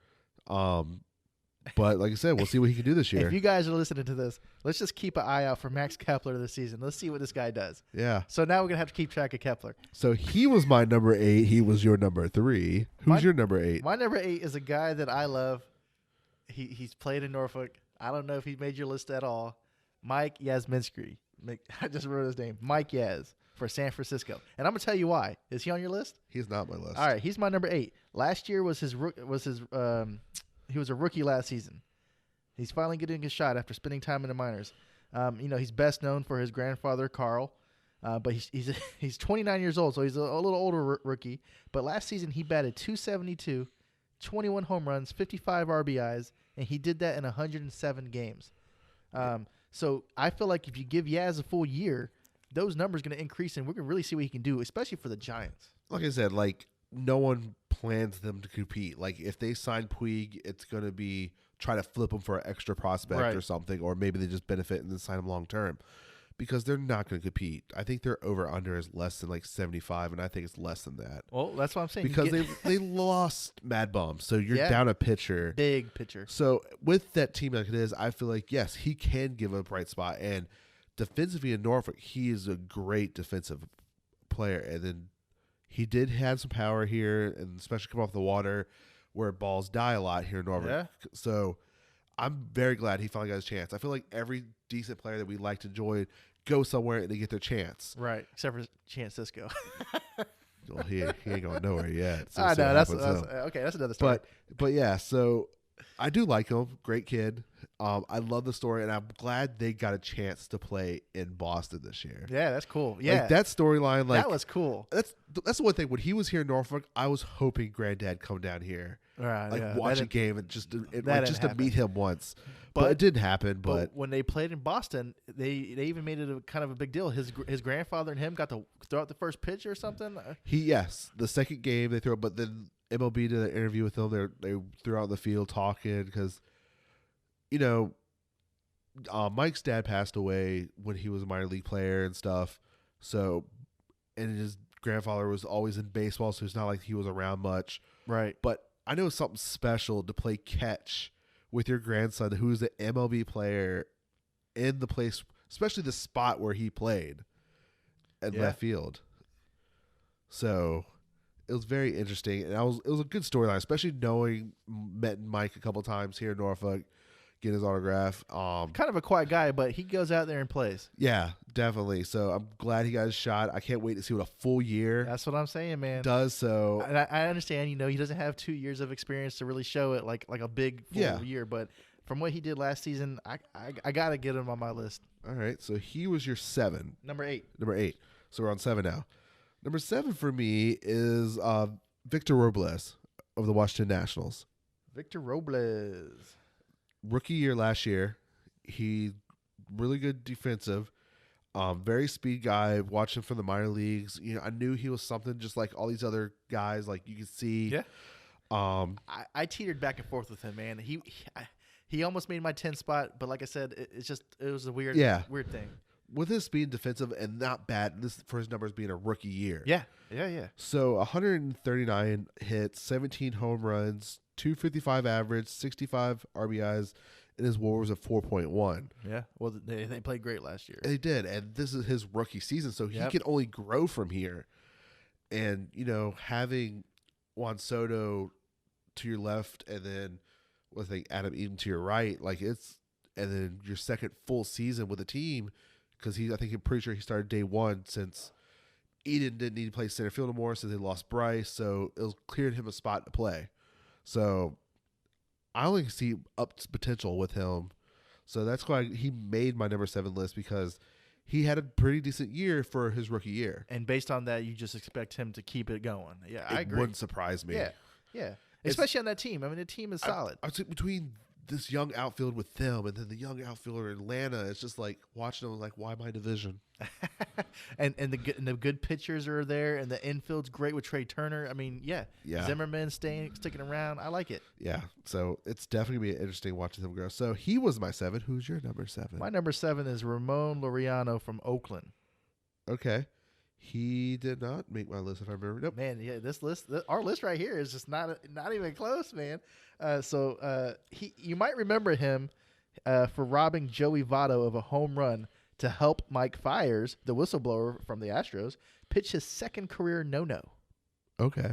But like I said, we'll see what he can do this year. If you guys are listening to this, let's just keep an eye out for Max Kepler this season. Let's see what this guy does. Yeah. So now we're going to have to keep track of Kepler. So he was my number 8. He was your number 3. Who's your number 8? My number 8 is a guy that I love. He's played in Norfolk. I don't know if he made your list at all. Mike Yasminski. I just wrote his name. Mike Yaz for San Francisco. And I'm going to tell you why. Is he on your list? He's not my list. All right. He's my number 8. Last year he was a rookie last season. He's finally getting his shot after spending time in the minors. He's best known for his grandfather, Carl. But he's 29 years old, so he's a little older rookie. But last season he batted .272, 21 home runs, 55 RBIs, and he did that in 107 games. So I feel like if you give Yaz a full year, those numbers are going to increase, and we're going to really see what he can do, especially for the Giants. Like I said, no one plans them to compete. If they sign Puig, it's going to be try to flip him for an extra prospect or something, or maybe they just benefit and then sign him long term, because they're not going to compete. I think their over-under is less than 75, and I think it's less than that. Well, that's what I'm saying. Because they lost Mad Bum, so you're down a pitcher. Big pitcher. So with that team like it is, I feel like, yes, he can give a bright spot. And defensively in Norfolk, he is a great defensive player. And then he did have some power here, and especially coming off the water where balls die a lot here in Norfolk. Yeah. So I'm very glad he finally got his chance. I feel like every decent player that we like to enjoy go somewhere and they get their chance. Right, except for Chance Cisco. Well, he ain't going nowhere yet. So I know, that's okay. That's another story. But yeah, so I do like him. Great kid. I love the story, and I'm glad they got a chance to play in Boston this year. Yeah, that's cool. Yeah, that storyline, that was cool. That's the one thing. When he was here in Norfolk, I was hoping Granddad come down here, right? Watch a game and just to meet him once. But it didn't happen. But when they played in Boston, they even made it a kind of a big deal. His grandfather and him got to throw out the first pitch or something. The second game they threw, but then MLB did an interview with them. They threw out in the field talking because, Mike's dad passed away when he was a minor league player and stuff. So, and his grandfather was always in baseball, so it's not like he was around much. Right. But I know it's something special to play catch with your grandson, who's an MLB player in the place, especially the spot where he played at left field. So it was very interesting, and it was a good storyline, especially met Mike a couple times here in Norfolk, get his autograph. Kind of a quiet guy, but he goes out there and plays. Yeah, definitely. So I'm glad he got his shot. I can't wait to see what a full year That's what I'm saying, man. does. So And I understand, he doesn't have 2 years of experience to really show it like a big full year, but from what he did last season, I got to get him on my list. all right, so he was your 7. Number 8. Number 8. So we're on 7 now. Number 7 for me is Victor Robles of the Washington Nationals. Victor Robles. Rookie year last year. He really good defensive. Very speed guy. Watched him from the minor leagues. I knew he was something just like all these other guys. Like you could see. Yeah. I teetered back and forth with him, man. He almost made my 10 spot, but like I said, it was a weird thing. With his speed and defensive and not bad. This for his numbers being a rookie year. Yeah. So 139 hits, 17 home runs, 255 average, 65 RBIs, and his WAR was at 4.1. Yeah. Well, they played great last year. They did, and this is his rookie season, so he can only grow from here. And having Juan Soto to your left, and then Adam Eaton to your right, and then your second full season with the team, because I'm pretty sure he started day one since Eden didn't need to play center field anymore since they lost Bryce, so it cleared him a spot to play. So I only see up potential with him. So that's why he made my number 7 list, because he had a pretty decent year for his rookie year. And based on that, you just expect him to keep it going. Yeah, I agree. It wouldn't surprise me. Yeah. Especially on that team. I mean, the team is solid. I think between this young outfield with them and then the young outfielder in Atlanta, it's just like watching them like, why my division? and the good pitchers are there, and the infield's great with Trey Turner. I mean, yeah. Zimmerman sticking around. I like it. Yeah, so it's definitely going to be interesting watching him grow. So he was my 7. Who's your number 7? My number 7 is Ramon Laureano from Oakland. Okay. He did not make my list, if I remember. Nope. Man, yeah, our list right here is just not even close, man. You might remember him for robbing Joey Votto of a home run to help Mike Fiers, the whistleblower from the Astros, pitch his second career no-no. Okay.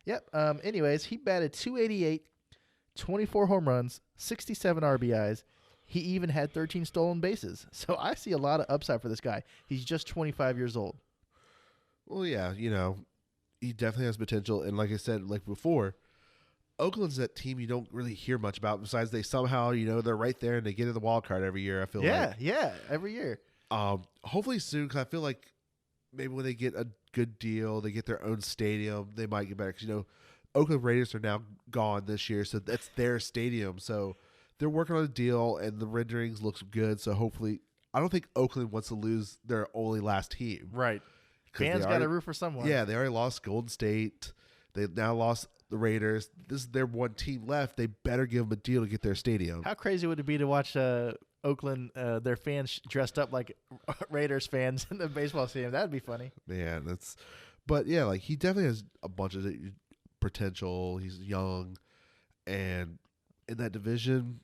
Yep. Anyways, he batted .288, 24 home runs, 67 RBIs. He even had 13 stolen bases. So I see a lot of upside for this guy. He's just 25 years old. Well, yeah, he definitely has potential. And like I said, like before, Oakland's that team you don't really hear much about. Besides, they somehow, they're right there and they get in the wild card every year. I feel like. Yeah, every year. Hopefully soon, because I feel like maybe when they get a good deal, they get their own stadium, they might get better. Because Oakland Raiders are now gone this year, so that's their stadium. So they're working on a deal, and the renderings looks good. So hopefully, I don't think Oakland wants to lose their only last team. Right. Fans got to root for someone. Yeah, they already lost Golden State. They now lost the Raiders. This is their one team left. They better give them a deal to get their stadium. How crazy would it be to watch Oakland, their fans dressed up like Raiders fans in the baseball stadium? That'd be funny. Man, but yeah, like he definitely has a bunch of potential. He's young, and in that division,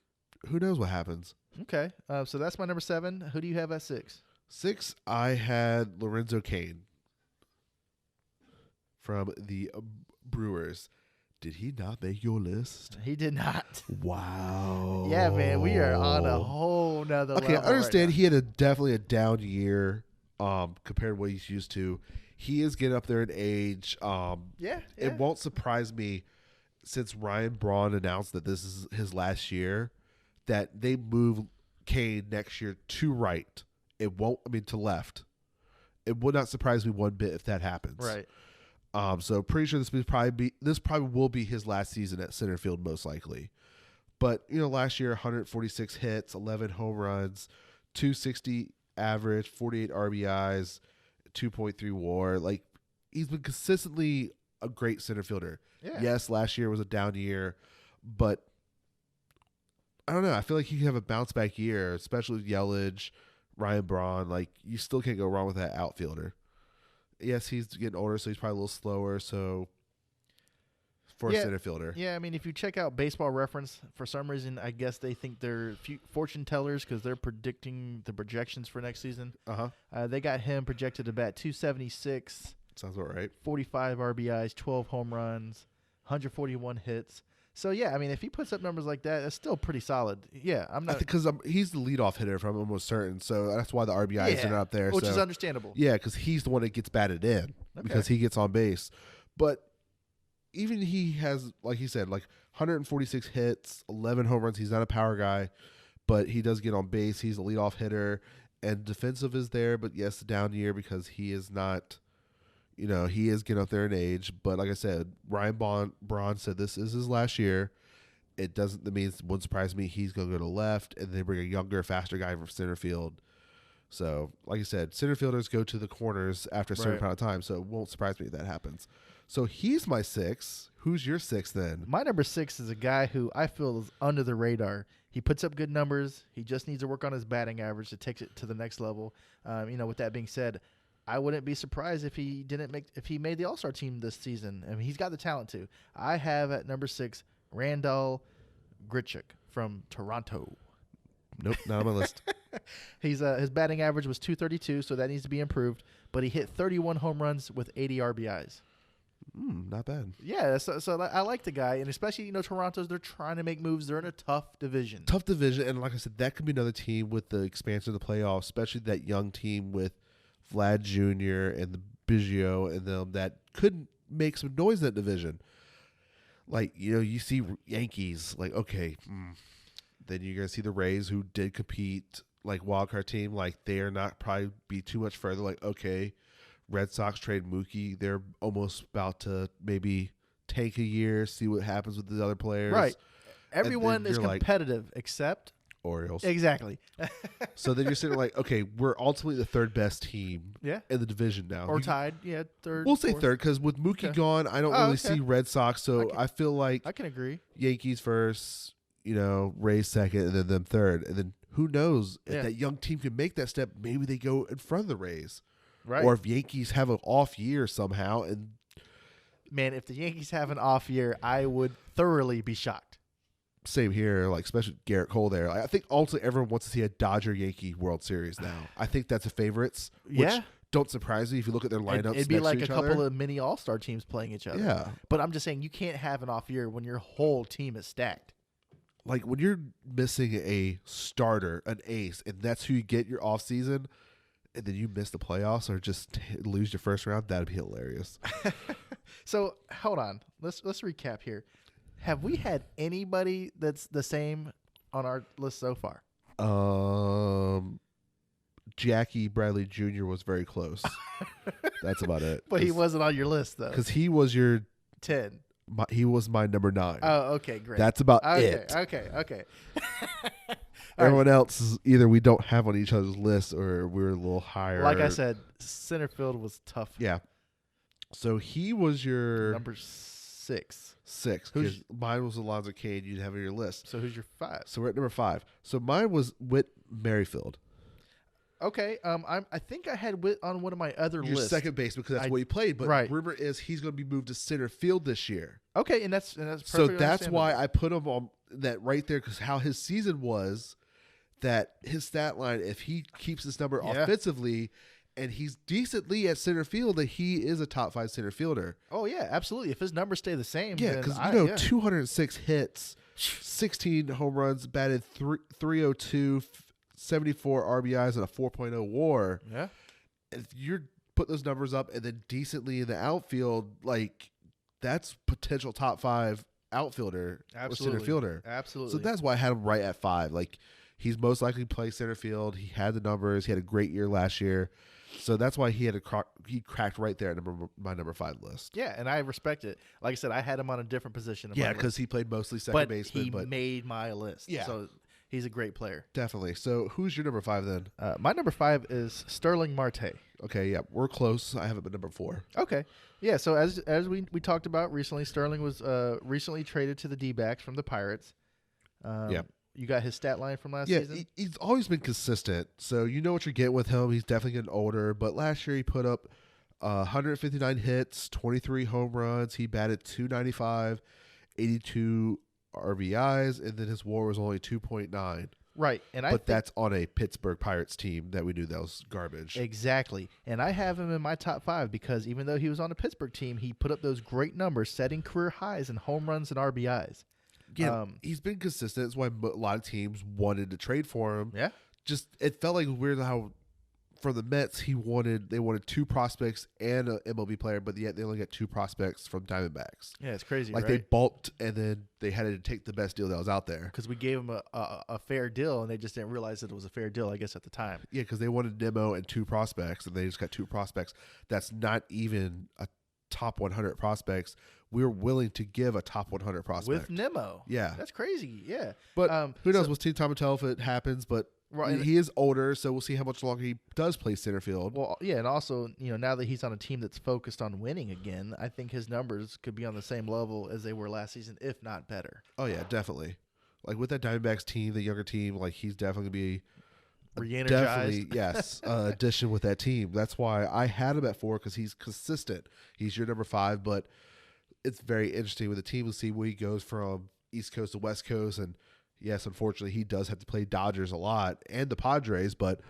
who knows what happens? Okay, so that's my number 7. Who do you have at 6? 6, I had Lorenzo Cain from the Brewers. Did he not make your list? He did not. Wow. Yeah, man, we are on a whole nother level. Okay, I understand he had definitely a down year compared to what he's used to. He is getting up there in age. Yeah. It won't surprise me, since Ryan Braun announced that this is his last year, that they move Cain next year to right. To left. It would not surprise me one bit if that happens. Right. So pretty sure this probably will be his last season at center field, most likely. But last year 146 hits, 11 home runs, 260 average, 48 RBIs, 2.3 WAR. Like, he's been consistently a great center fielder. Yeah. Yes, last year was a down year, but I don't know. I feel like he can have a bounce back year, especially with Yelich, Ryan Braun. Like, you still can't go wrong with that outfielder. Yes, he's getting older, so he's probably a little slower. So for a center fielder. Yeah, I mean, if you check out Baseball Reference, for some reason, I guess they think they're fortune tellers because they're predicting the projections for next season. They got him projected to bat 276. Sounds about right. 45 RBIs, 12 home runs, 141 hits. So, yeah, I mean, if he puts up numbers like that, that's still pretty solid. Yeah, I'm not. Because he's the leadoff hitter, if I'm almost certain. So that's why the RBIs are up there. Which is understandable. Yeah, because he's the one that gets batted in because he gets on base. But even he has, like he said, like 146 hits, 11 home runs. He's not a power guy, but he does get on base. He's a leadoff hitter. And defensive is there, but yes, down year because he is not. He is getting up there in age, but like I said, Ryan Braun said this is his last year. It wouldn't surprise me. He's going to go to left, and they bring a younger, faster guy from center field. So, like I said, center fielders go to the corners after a certain amount of time, so it won't surprise me if that happens. So he's my 6. Who's your 6 then? My number 6 is a guy who I feel is under the radar. He puts up good numbers. He just needs to work on his batting average to take it to the next level. With that being said, I wouldn't be surprised if he made the All-Star team this season. I mean, he's got the talent to. I have at number 6 Randall Grichuk from Toronto. Nope, not on my list. His batting average was 232, so that needs to be improved. But he hit 31 home runs with 80 RBIs. Not bad. Yeah, so I like the guy, and especially Toronto's. They're trying to make moves. They're in a tough division. And like I said, that could be another team with the expansion of the playoffs, especially that young team with Vlad Jr. and the Biggio and them that could make some noise in that division. Like, you see Yankees, like, okay, then you're going to see the Rays who did compete, like, wildcard team, like, they are not probably be too much further. Like, okay, Red Sox trade Mookie. They're almost about to maybe tank a year, see what happens with the other players. Right. Everyone is competitive except Orioles. Exactly. So then you're sitting like, okay, we're ultimately the third best team in the division now. Or tied. Yeah, third. We'll say third because with Mookie gone, I don't really see Red Sox. So I feel like I can agree. Yankees first, Rays second, and then them third. And then who knows if that young team can make that step, maybe they go in front of the Rays. Right. Or if Yankees have an off year somehow. And man, if the Yankees have an off year, I would thoroughly be shocked. Same here, like especially Garrett Cole there. I think ultimately everyone wants to see a Dodger-Yankee World Series now. I think that's a favorites. Which don't surprise me if you look at their lineups. It'd be like a couple of mini All-Star teams playing each other. Yeah. But I'm just saying you can't have an off year when your whole team is stacked. Like when you're missing a starter, an ace, and that's who you get your off season, and then you miss the playoffs or just lose your first round, that'd be hilarious. So hold on. Let's recap here. Have we had anybody that's the same on our list so far? Jackie Bradley Jr. was very close. That's about it. But he wasn't on your list, though. Because he was your 10. He was my number 9. Oh, okay, great. That's about it. Okay. Everyone else is either we don't have on each other's list or we're a little higher. Like I said, center field was tough. Yeah. So he was your number 6. Mine was Alonzo Cain. You'd have on your list. So who's your 5? So we're at number 5. So mine was Whit Merrifield. Okay. I think I had Whit on one of my other lists. Your second base because that's what he played. But rumor is he's going to be moved to center field this year. Okay, and that's perfect. So that's why I put him on that right there because how his season was, that his stat line, if he keeps this number offensively. And he's decently at center field that he is a top 5 center fielder. Oh, yeah, absolutely. If his numbers stay the same. Yeah, because 206 hits, 16 home runs, batted 302, 74 RBIs, and a 4.0 WAR. Yeah. If you put those numbers up and then decently in the outfield, like that's potential top 5 outfielder or center fielder. Absolutely. So that's why I had him right at 5. Like he's most likely to play center field. He had the numbers. He had a great year last year. So that's why he cracked right there at my number 5 list. Yeah, and I respect it. Like I said, I had him on a different position. Yeah, because he played mostly second baseman. But he made my list. Yeah. So he's a great player. Definitely. So who's your number 5 then? My number 5 is Sterling Marte. Okay, yeah, we're close. I have it at number 4. Okay. Yeah, so as we talked about recently, Sterling was recently traded to the D-backs from the Pirates. Yeah. You got his stat line from last season? Yeah, he's always been consistent. So you know what you're getting with him. He's definitely getting older. But last year he put up 159 hits, 23 home runs. He batted 295, 82 RBIs, and then his WAR was only 2.9. Right, and but that's on a Pittsburgh Pirates team that we knew that was garbage. Exactly, and I have him in my top 5 because even though he was on a Pittsburgh team, he put up those great numbers, setting career highs in home runs and RBIs. Yeah, he's been consistent. That's why a lot of teams wanted to trade for him. Yeah, just it felt like weird how for the Mets they wanted 2 prospects and an MLB player, but yet they only got 2 prospects from Diamondbacks. Yeah, it's crazy. Like right? they bulked and then they had to take the best deal that was out there because we gave them a fair deal, and they just didn't realize that it was a fair deal. I guess at the time. Yeah, because they wanted Nemo and 2 prospects, and they just got 2 prospects. That's not even a top 100 prospects. We're willing to give a top 100 prospect with Nemo. Yeah, that's crazy. Yeah, but who knows? We'll see time will tell if it happens. But right, he is older, so we'll see how much longer he does play center field. Well, yeah, and also now that he's on a team that's focused on winning again, I think his numbers could be on the same level as they were last season, if not better. Oh yeah, definitely. Like with that Diamondbacks team, the younger team, like he's definitely gonna be re-energized. Definitely, yes, addition with that team. That's why I had him at 4 because he's consistent. He's your number 5, but it's very interesting with the team to see where he goes from East Coast to West Coast. And yes, unfortunately, he does have to play Dodgers a lot and the Padres, but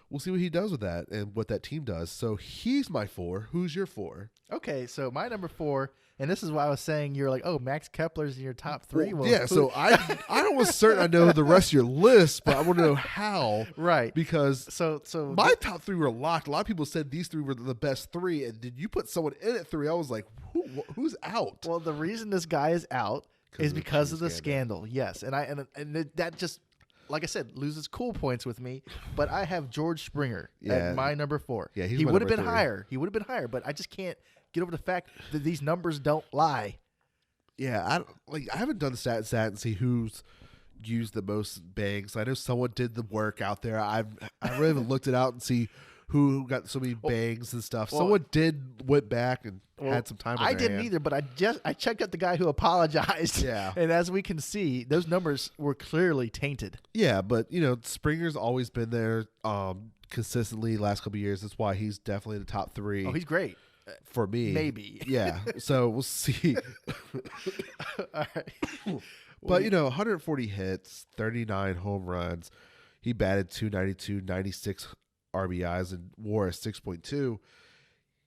we'll see what he does with that and what that team does. So he's my 4. Who's your 4? Okay, so my number 4, and this is why I was saying you're like, oh, Max Kepler's in your top 3. Well, yeah, so I was certain I know the rest of your list, but I want to know how. Right. Because so my top 3 were locked. A lot of people said these 3 were the best 3, and did you put someone in at 3? I was like, who's out? Well, the reason this guy is out is because of the scandal. Yes, and that just, like I said, loses cool points with me. But I have George Springer at my number 4. Yeah, he would have been higher. He would have been higher, but I just can't get over the fact that these numbers don't lie. Yeah, I haven't done the stat and see who's used the most bangs. I know someone did the work out there. I really haven't looked it out and see who got so many bangs and stuff. Someone went back and had some time. I didn't either, but I checked out the guy who apologized. Yeah, and as we can see, those numbers were clearly tainted. Yeah, but Springer's always been there consistently last couple of years. That's why he's definitely the top 3. Oh, he's great. For me, maybe. Yeah. So we'll see. All right. But 140 hits, 39 home runs. He batted 292, 96 RBIs, and WAR is 6.2.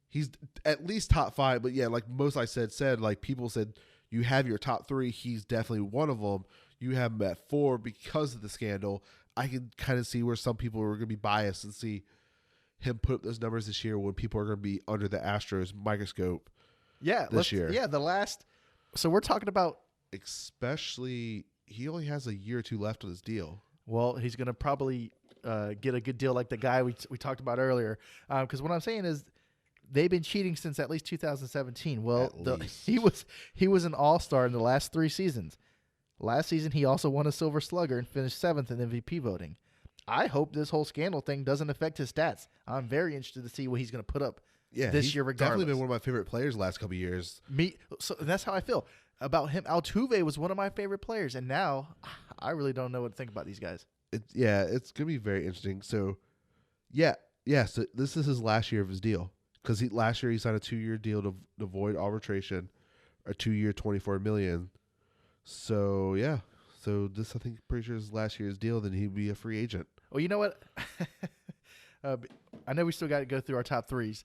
He's at least top 5. But yeah, like most I said like people said, you have your top 3. He's definitely one of them. You have him at 4 because of the scandal. I can kind of see where some people are going to be biased and see him put up those numbers this year when people are going to be under the Astros microscope. Yeah, this year. Yeah, so we're talking about, especially he only has a year or 2 left on his deal. Well, he's going to probably get a good deal like the guy we talked about earlier. Because what I'm saying is they've been cheating since at least 2017. Well, he was an all-star in the last 3 seasons. Last season, he also won a Silver Slugger and finished 7th in MVP voting. I hope this whole scandal thing doesn't affect his stats. I'm very interested to see what he's going to put up this year regardless. Definitely been one of my favorite players the last couple of years. So that's how I feel about him. Altuve was one of my favorite players, and now I really don't know what to think about these guys. It's going to be very interesting. So, so this is his last year of his deal because last year he signed a 2-year deal to avoid arbitration, a 2-year, $24 million. So, yeah. So this, I think, pretty sure is last year's deal. Then he'd be a free agent. Well, you know what? I know we still got to go through our top 3s,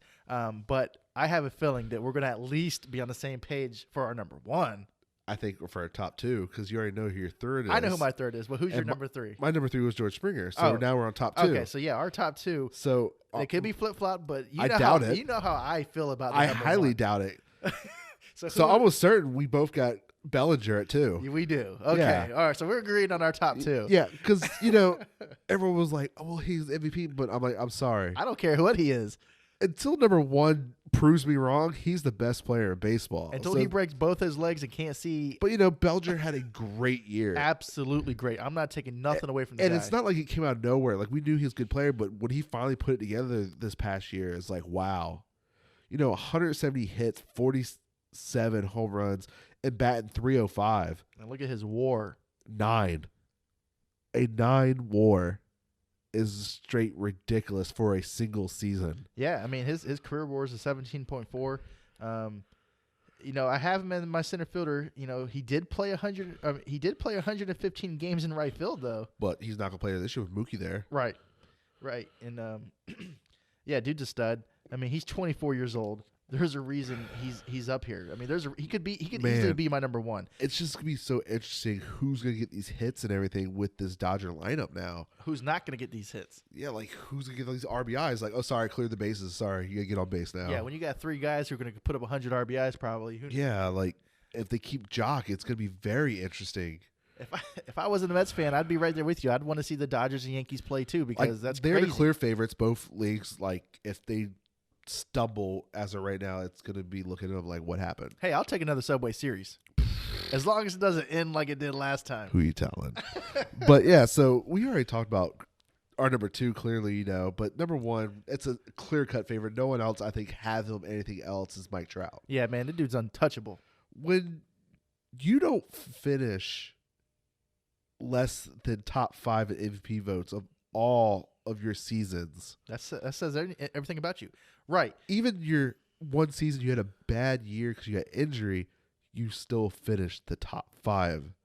but I have a feeling that we're going to at least be on the same page for our number 1. I think for our top 2 because you already know who your 3rd is. I know who my 3rd is. Well, who's your number 3? My number 3 was George Springer. So now we're on top 2. Okay, so yeah, our top 2. So it could be flip flop, but I doubt it. You know how I feel about. I highly doubt it. So I'm almost certain we both got Bellinger at 2. We do. Okay. Yeah. All right. So we're agreed on our top 2. Yeah. Because, everyone was like, oh, well, he's MVP. But I'm like, I'm sorry. I don't care what he is. Until number 1 proves me wrong, he's the best player in baseball. Until he breaks both his legs and can't see. But, Bellinger had a great year. Absolutely great. I'm not taking nothing away from the guy. And it's not like he came out of nowhere. Like, we knew he was a good player. But when he finally put it together this past year, it's like, wow. 170 hits, 47 home runs, and batting 305. And look at his WAR. 9. A 9 WAR is straight ridiculous for a single season. Yeah, I mean his career WAR is a 17.4. I have him in my center fielder. He did play 100. He did play 115 games in right field though. But he's not gonna play this year with Mookie there. Right. And yeah, dude's a stud. I mean, he's 24 years old. There's a reason he's up here. I mean, he could easily be my number one. It's just gonna be so interesting who's gonna get these hits and everything with this Dodger lineup now. Who's not gonna get these hits? Yeah, like who's gonna get these RBIs? Like, oh, sorry, clear the bases. Sorry, you gotta get on base now. Yeah, when you got 3 guys who are gonna put up 100 RBIs, probably. Yeah, like if they keep Jock, it's gonna be very interesting. If I wasn't a Mets fan, I'd be right there with you. I'd want to see the Dodgers and Yankees play too because they're the clear favorites, both leagues. Like if they stumble as of right now, it's going to be looking at them like what happened. Hey, I'll take another Subway Series as long as it doesn't end like it did last time. Who you telling? But yeah, so we already talked about our number 2 clearly, but number 1, it's a clear-cut favorite. No one else, I think, has him anything else is Mike Trout. Yeah, man, the dude's untouchable. When you don't finish less than top 5 MVP votes of all of your seasons, that says everything about you. Right. Even your one season you had a bad year because you got injury, you still finished the top 5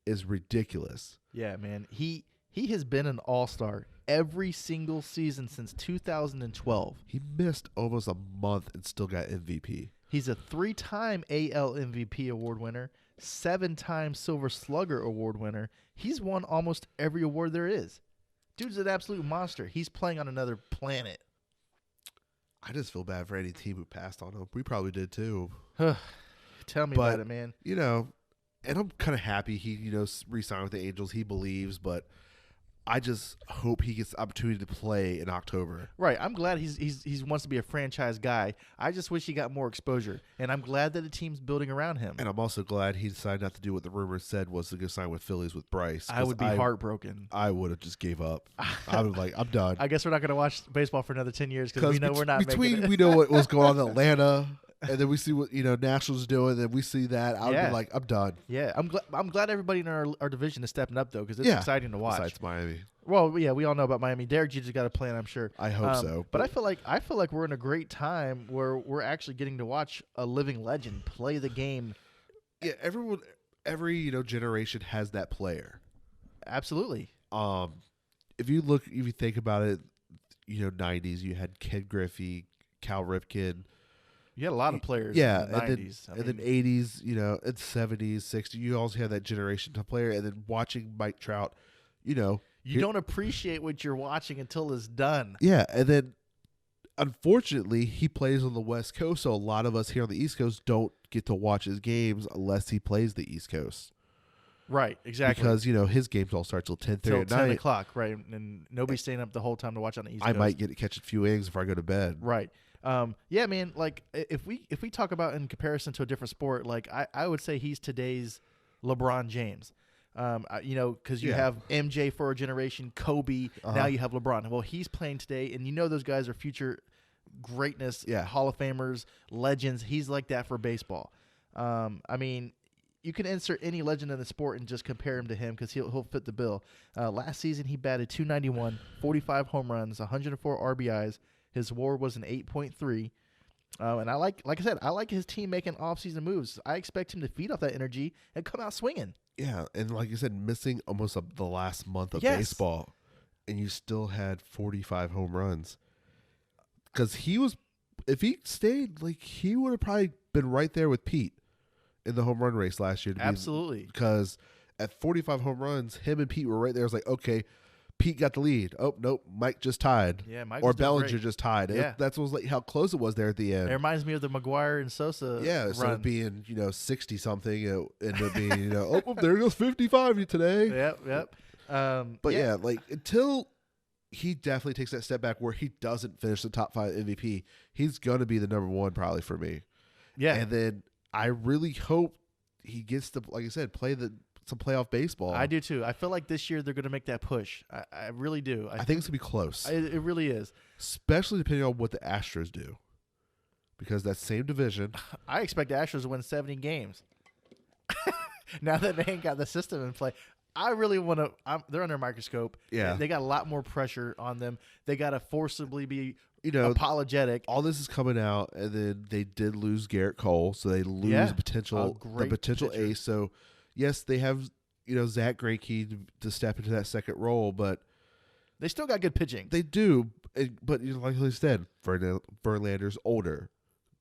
is ridiculous. Yeah, man. He has been an all-star every single season since 2012. He missed almost a month and still got MVP. He's a 3-time AL MVP award winner, 7-time Silver Slugger award winner. He's won almost every award there is. Dude's an absolute monster. He's playing on another planet. I just feel bad for any team who passed on him. We probably did too. Tell me about it, man. And I'm kind of happy he, re-signed with the Angels. He believes, but I just hope he gets the opportunity to play in October. Right. I'm glad he wants to be a franchise guy. I just wish he got more exposure, and I'm glad that the team's building around him. And I'm also glad he decided not to do what the rumors said was to go sign with Phillies with Bryce. I would be heartbroken. I would have just gave up. I would like, I'm done. I guess we're not going to watch baseball for another 10 years because we know we're not making it. We know what was going on in Atlanta. And then we see what Nationals doing, and we see that. I would be like, I'm done. Yeah, I'm glad everybody in our division is stepping up though, because it's exciting to watch. Besides Miami. Well, yeah, we all know about Miami. Derek Jeter's got a plan, I'm sure. I hope so. But I feel like we're in a great time where we're actually getting to watch a living legend play the game. Yeah, every generation has that player. Absolutely. If you think about it, 90s, you had Ken Griffey, Cal Ripken. You had a lot of players in the 90s. And then 80s, and 70s, 60s. You also had that generation of player. And then watching Mike Trout, you don't appreciate what you're watching until it's done. Yeah, and then unfortunately, he plays on the West Coast, so a lot of us here on the East Coast don't get to watch his games unless he plays the East Coast. Right, exactly. Because, his games all start till 10:30 at night. 10 o'clock, right, and nobody's staying up the whole time to watch on the East Coast. I might catch a few innings before I go to bed. Right. Yeah, man, like if we talk about in comparison to a different sport, like I would say he's today's LeBron James. Because you have MJ for a generation, Kobe, now you have LeBron. Well, he's playing today, and those guys are future greatness, Hall of Famers, legends. He's like that for baseball. I mean, you can insert any legend in the sport and just compare him to him because he'll fit the bill. Last season, he batted .291, 45 home runs, 104 RBIs. His WAR was an 8.3. And I like I said, I like his team making offseason moves. I expect him to feed off that energy and come out swinging. Yeah, and like you said, missing almost the last month of baseball, and you still had 45 home runs. Because if he stayed, like he would have probably been right there with Pete in the home run race last year. Absolutely. Because at 45 home runs, him and Pete were right there. It was like, okay, Pete got the lead. Oh, nope, Mike just tied. Yeah, Mike or Bellinger just tied. Yeah. That's like how close it was there at the end. It reminds me of the McGuire and Sosa run. So it being 60-something, it ended up being oh, there goes 55 today. Yep. But yeah, like until he definitely takes that step back where he doesn't finish the top 5 MVP, he's gonna be the number 1 probably for me. Yeah, and then I really hope he gets to, like I said, play some playoff baseball. I do too. I feel like this year they're going to make that push. I really do. I think it's going to be close. It really is. Especially depending on what the Astros do. Because that same division. I expect the Astros to win 70 games. Now that they ain't got the system in play. I really want to. They're under a microscope. Yeah. They got a lot more pressure on them. They got to forcibly be apologetic. All this is coming out, and then they did lose Garrett Cole, so they lose the potential pitcher. ace. So, yes, they have Zach Greinke to step into that second role, but they still got good pitching. They do, but like I said, Verlander's older.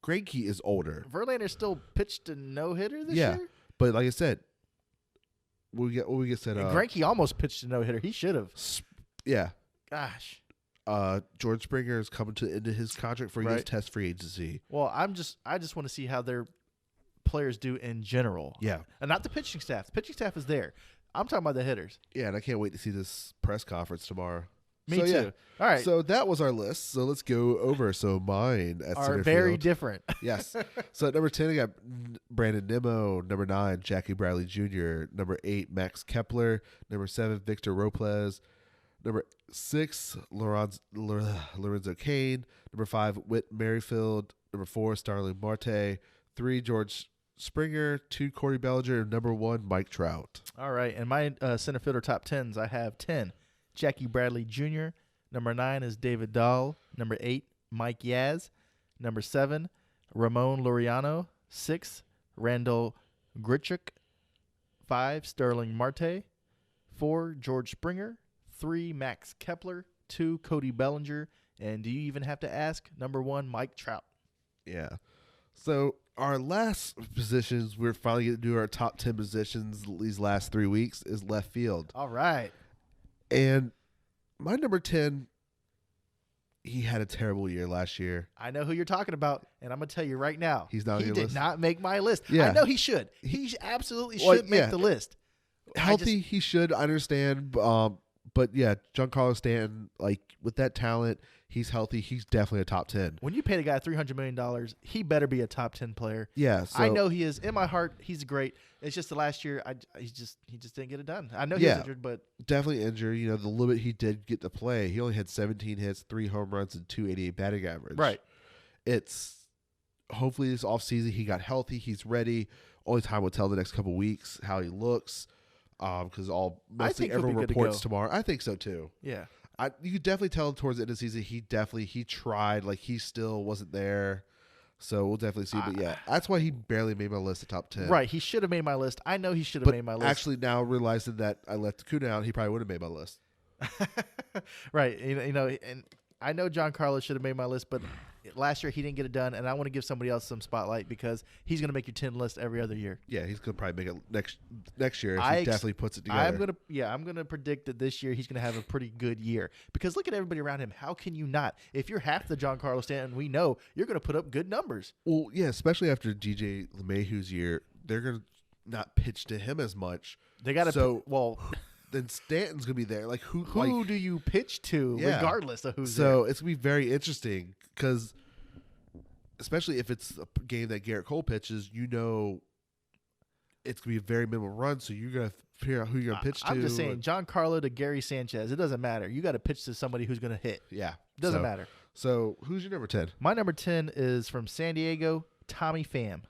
Greinke is older. Verlander still pitched a no-hitter this year? But like I said, we get set up. Greinke almost pitched a no-hitter. He should have. Yeah. Gosh. George Springer is coming to the end of his contract for his test free agency. Well, I just want to see how their players do in general. Yeah. And not the pitching staff. The pitching staff is there. I'm talking about the hitters. Yeah, and I can't wait to see this press conference tomorrow. Me too. Yeah. All right. So that was our list. So let's go over. So mine at center very field. different. Yes. So at number 10, I got Brandon Nimmo. Number 9, Jackie Bradley Jr. Number 8, Max Kepler. Number 7, Victor Robles. Number 6, Lorenzo Cain. Number 5, Whit Merrifield. Number 4, Starling Marte. 3, George Springer. 2, Corey Bellinger. And number 1, Mike Trout. All right. And my center fielder top 10s, I have 10, Jackie Bradley Jr. Number 9 is David Dahl. Number 8, Mike Yaz. Number 7, Ramon Laureano. 6, Randall Grichuk. 5, Sterling Marte. 4, George Springer. 3, Max Kepler. 2, Cody Bellinger. And do you even have to ask? Number 1, Mike Trout. Yeah. So our last positions, we're finally going to do our top 10 positions these last 3 weeks, is left field. All right. And my number 10, he had a terrible year last year. I know who you're talking about, and I'm going to tell you right now. He's not on your list. He did not make my list. Yeah. I know he should. He absolutely should make the list. Healthy, he should. I understand. But, yeah, Giancarlo Stanton, like, with that talent, he's healthy. He's definitely a top 10. When you pay the guy $300 million, he better be a top 10 player. Yeah. So, I know he is. In my heart, he's great. It's just the last year, he just didn't get it done. I know he was injured, but definitely injured. The little bit he did get to play, he only had 17 hits, 3 home runs, and 288 batting average. Right. It's hopefully this offseason he got healthy. He's ready. Only time will tell the next couple weeks how he looks. Because mostly everyone reports tomorrow. I think so too. Yeah. You could definitely tell towards the end of the season he tried, like he still wasn't there. So we'll definitely see. But yeah, that's why he barely made my list of top 10. Right. He should have made my list. I know he should have made my list. Actually, now realizing that I left Acuna out, he probably would have made my list. Right. And I know Giancarlo should have made my list, but last year he didn't get it done, and I want to give somebody else some spotlight because he's going to make your 10 list every other year. Yeah, he's going to probably make it next year if he definitely puts it together. I'm going to predict that this year he's going to have a pretty good year because look at everybody around him. How can you not? If you're half the Giancarlo Stanton, we know you're going to put up good numbers. Well, yeah, especially after DJ LeMahieu's year, they're going to not pitch to him as much. They got to then Stanton's gonna be there. Like who do you pitch to, regardless of who's there? So it's gonna be very interesting because, especially if it's a game that Garrett Cole pitches, it's gonna be a very minimal run. So you're gonna figure out who you're gonna pitch to. I'm just saying, Giancarlo to Gary Sanchez. It doesn't matter. You got to pitch to somebody who's gonna hit. Yeah, doesn't matter. So who's your number 10? My number 10 is from San Diego, Tommy Pham.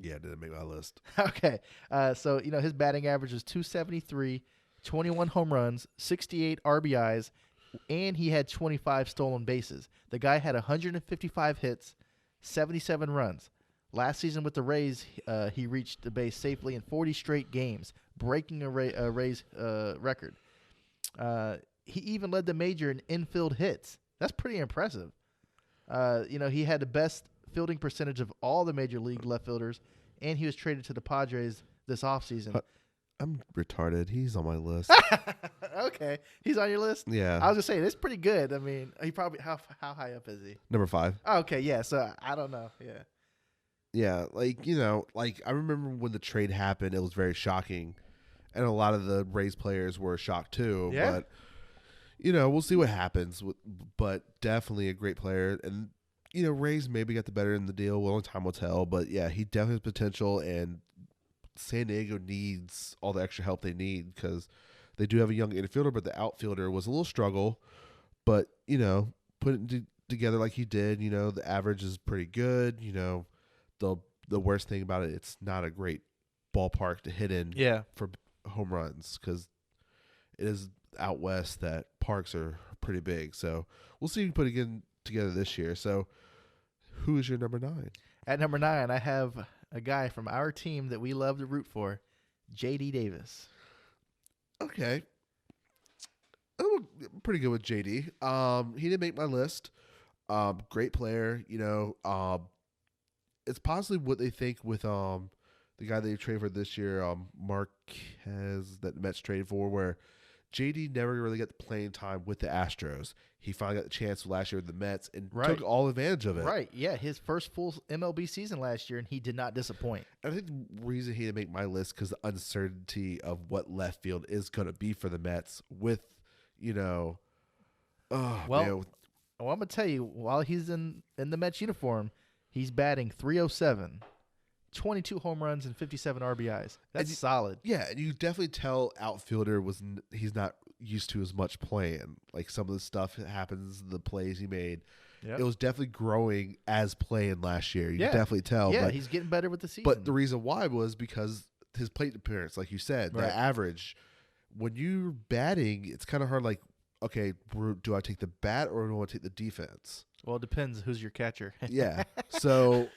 Yeah, didn't make my list. Okay. So, his batting average is 273, 21 home runs, 68 RBIs, and he had 25 stolen bases. The guy had 155 hits, 77 runs. Last season with the Rays, he reached the base safely in 40 straight games, breaking a Rays record. He even led the major in infield hits. That's pretty impressive. He had the best fielding percentage of all the major league left fielders, and he was traded to the Padres this offseason. I'm retarded. He's on my list. Okay. He's on your list? Yeah. I was going to say, that's pretty good. I mean, he probably, how high up is he? Number 5. Oh, okay, yeah. So, I don't know. Yeah. Yeah, I remember when the trade happened, it was very shocking. And a lot of the Rays players were shocked too. Yeah. But, we'll see what happens. But definitely a great player. And, Rays maybe got the better in the deal. Well, time will tell. But, yeah, he definitely has potential. And San Diego needs all the extra help they need because they do have a young infielder, but the outfielder was a little struggle. But, put it together like he did, the average is pretty good. The worst thing about it, it's not a great ballpark to hit in Yeah. for home runs because it is out west that parks are pretty big. So we'll see if we put it together this year. So who is your number 9? At number 9, I have a guy from our team that we love to root for, J.D. Davis. Okay. I'm pretty good with JD. He didn't make my list. Great player. It's possibly what they think with the guy they traded for this year, Marquez, that the Mets traded for, where JD never really got the playing time with the Astros. He finally got the chance last year with the Mets and took all advantage of it. Right, yeah, his first full MLB season last year, and he did not disappoint. I think the reason he didn't make my list because the uncertainty of what left field is going to be for the Mets with, Well, I'm going to tell you, while he's in the Mets uniform, he's batting .307, 22 home runs and 57 RBIs. That's solid. Yeah, and you definitely tell outfielder he's not used to as much playing. Like some of the stuff that happens, the plays he made, it was definitely growing as playing last year. You can definitely tell. Yeah, he's getting better with the season. But the reason why was because his plate appearance, like you said, the average. When you're batting, it's kind of hard. Like, okay, do I take the bat or do I take the defense? Well, it depends who's your catcher. Yeah. So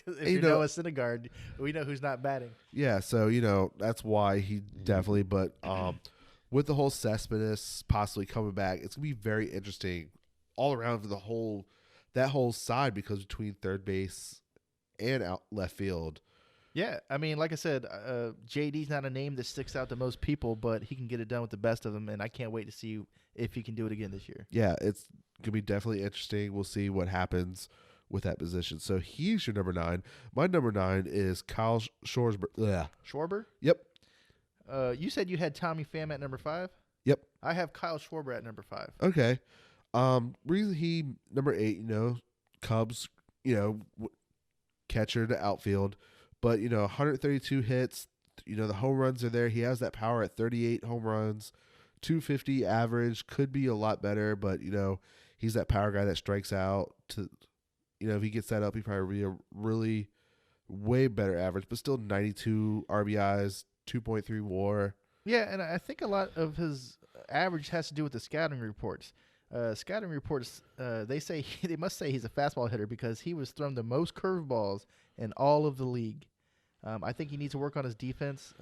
if you know a Syndergaard, we know who's not batting. Yeah. So that's why he definitely. But with the whole Cespedes possibly coming back, it's gonna be very interesting all around for that whole side because between third base and out left field. Yeah, I mean, like I said, JD's not a name that sticks out to most people, but he can get it done with the best of them, and I can't wait to see if he can do it again this year. Yeah, it's going to be definitely interesting. We'll see what happens with that position. So he's your number 9. My number 9 is Kyle Schwarber. Schwarber? Yep. You said you had Tommy Pham at number 5? Yep. I have Kyle Schwarber at number 5. Okay. Reason he number 8, Cubs, catcher to outfield. But, 132 hits, the home runs are there. He has that power at 38 home runs, 250 average. Could be a lot better, but, he's that power guy that strikes out. If he gets that up, he probably be a really way better average, but still 92 RBIs, 2.3 WAR. Yeah, and I think a lot of his average has to do with the scouting reports. Scouting reports, they must say he's a fastball hitter because he was thrown the most curveballs in all of the league. I think he needs to work on his defense,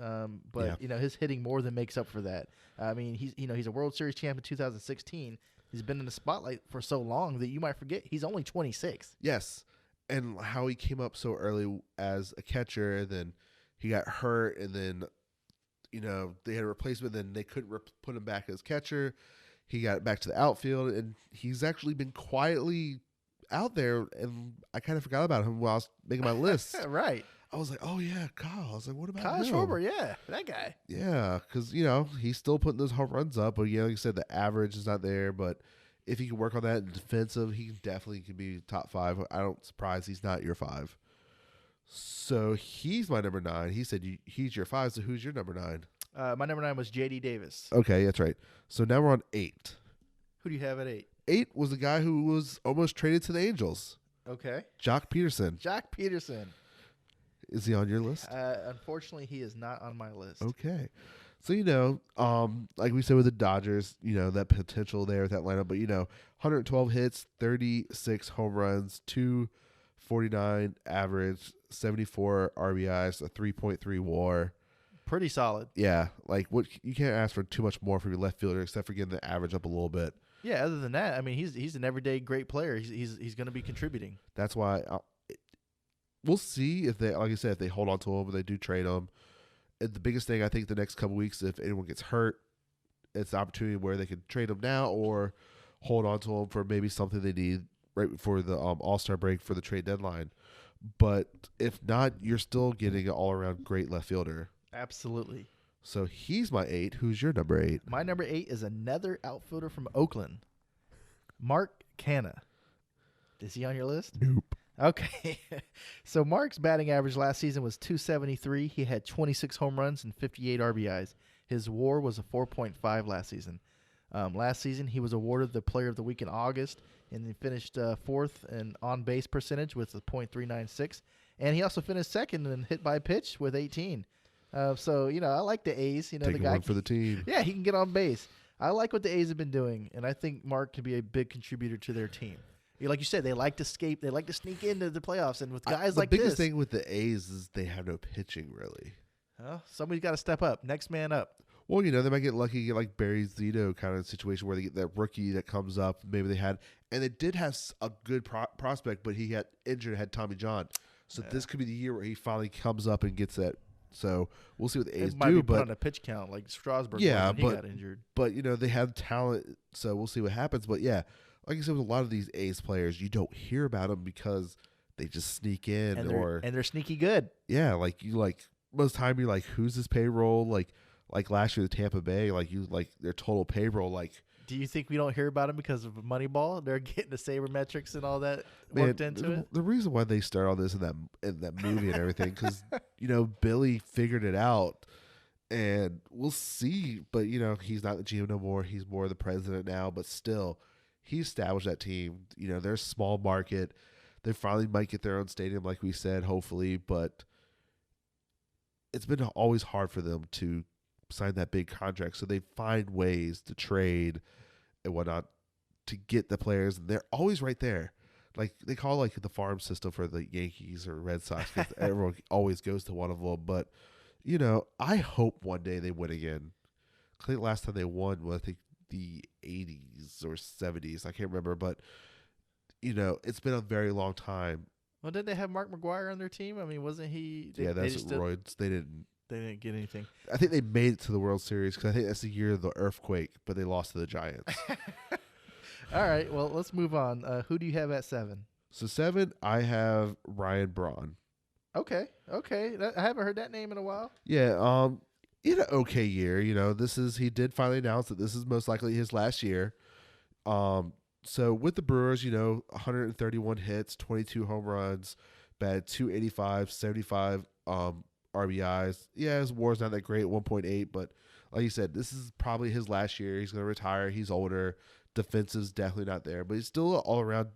but his hitting more than makes up for that. I mean, he's a World Series champ in 2016. He's been in the spotlight for so long that you might forget he's only 26. Yes, and how he came up so early as a catcher, then he got hurt, and then they had a replacement. Then they couldn't put him back as catcher. He got back to the outfield, and he's actually been quietly out there, and I kind of forgot about him while I was making my list. Right. I was like, oh, yeah, Kyle. I was like, what about Kyle him? Schwarber, yeah, that guy. Yeah, because, he's still putting those home runs up. But, like you said, the average is not there. But if he can work on that in defensive, he definitely can be top 5. I don't surprise he's not your 5. So he's my number 9. He said he's your 5, so who's your number 9? My number 9 was J.D. Davis. Okay, that's right. So now we're on 8. Who do you have at 8? 8 was the guy who was almost traded to the Angels. Okay. Jock Peterson. Jock Peterson. Is he on your list? Unfortunately, he is not on my list. Okay. So, like we said with the Dodgers, that potential there with that lineup. But, 112 hits, 36 home runs, 249 average, 74 RBIs, a 3.3 WAR. Pretty solid. Yeah. Like, what you can't ask for too much more from your left fielder except for getting the average up a little bit. Yeah, other than that, I mean, he's an everyday great player. He's going to be contributing. That's why we'll see if they, like I said, if they hold on to him or they do trade him. And the biggest thing I think the next couple weeks, if anyone gets hurt, it's the opportunity where they can trade him now or hold on to him for maybe something they need right before the All-Star break for the trade deadline. But if not, you're still getting an all-around great left fielder. Absolutely. So he's my 8. Who's your number 8? My number 8 is another outfielder from Oakland, Mark Canha. Is he on your list? Nope. Okay. So Mark's batting average last season was .273. He had 26 home runs and 58 RBIs. His WAR was a 4.5 last season. Last season, he was awarded the Player of the Week in August, and he finished 4th in on-base percentage with a .396. And he also finished 2nd in hit by pitch with 18. So I like the A's. The Taking guy one for the team. Yeah, he can get on base. I like what the A's have been doing, and I think Mark can be a big contributor to their team. Like you said, they like to escape. They like to sneak into the playoffs, and with guys like this, the biggest thing with the A's is they have no pitching really. Somebody's got to step up. Next man up. Well, they might get lucky, get like Barry Zito kind of situation where they get that rookie that comes up. Maybe they had, and they did have a good prospect, but he got injured, had Tommy John. So this could be the year where he finally comes up and gets that. So we'll see what the A's might do. Be but put on a pitch count like Strasburg. Yeah, when he got injured. But they have talent, so we'll see what happens. But yeah, like I said, with a lot of these A's players, you don't hear about them because they just sneak in, and they're sneaky good. Yeah, most of the time you're like, who's this payroll? Like last year, the Tampa Bay, their total payroll, Do you think we don't hear about them because of Moneyball? They're getting the sabermetrics and all that worked into it. The reason why they start all this in that movie and everything, because Billy figured it out, and we'll see. But he's not the GM no more. He's more the president now. But still, he established that team. They're a small market. They finally might get their own stadium, like we said, hopefully. But it's been always hard for them to sign that big contract, so they find ways to trade and whatnot to get the players, and they're always right there. Like they call the farm system for the Yankees or Red Sox, because everyone always goes to one of them. But I hope one day they win again. I think last time they won was the 80s or 70s. I can't remember, but it's been a very long time. Well, did they have Mark McGwire on their team? I mean, wasn't he? That's roids. They didn't. They didn't get anything. I think they made it to the World Series because I think that's the year of the earthquake, but they lost to the Giants. All right, well, let's move on. Who do you have at 7? So 7, I have Ryan Braun. Okay. I haven't heard that name in a while. Yeah, he had an okay year. He did finally announce that this is most likely his last year. So with the Brewers, 131 hits, 22 home runs, batted .285, 75 RBIs. Yeah, his WAR's not that great, 1.8, but like you said, this is probably his last year. He's going to retire. He's older. Defensive's definitely not there, but he's still an all-around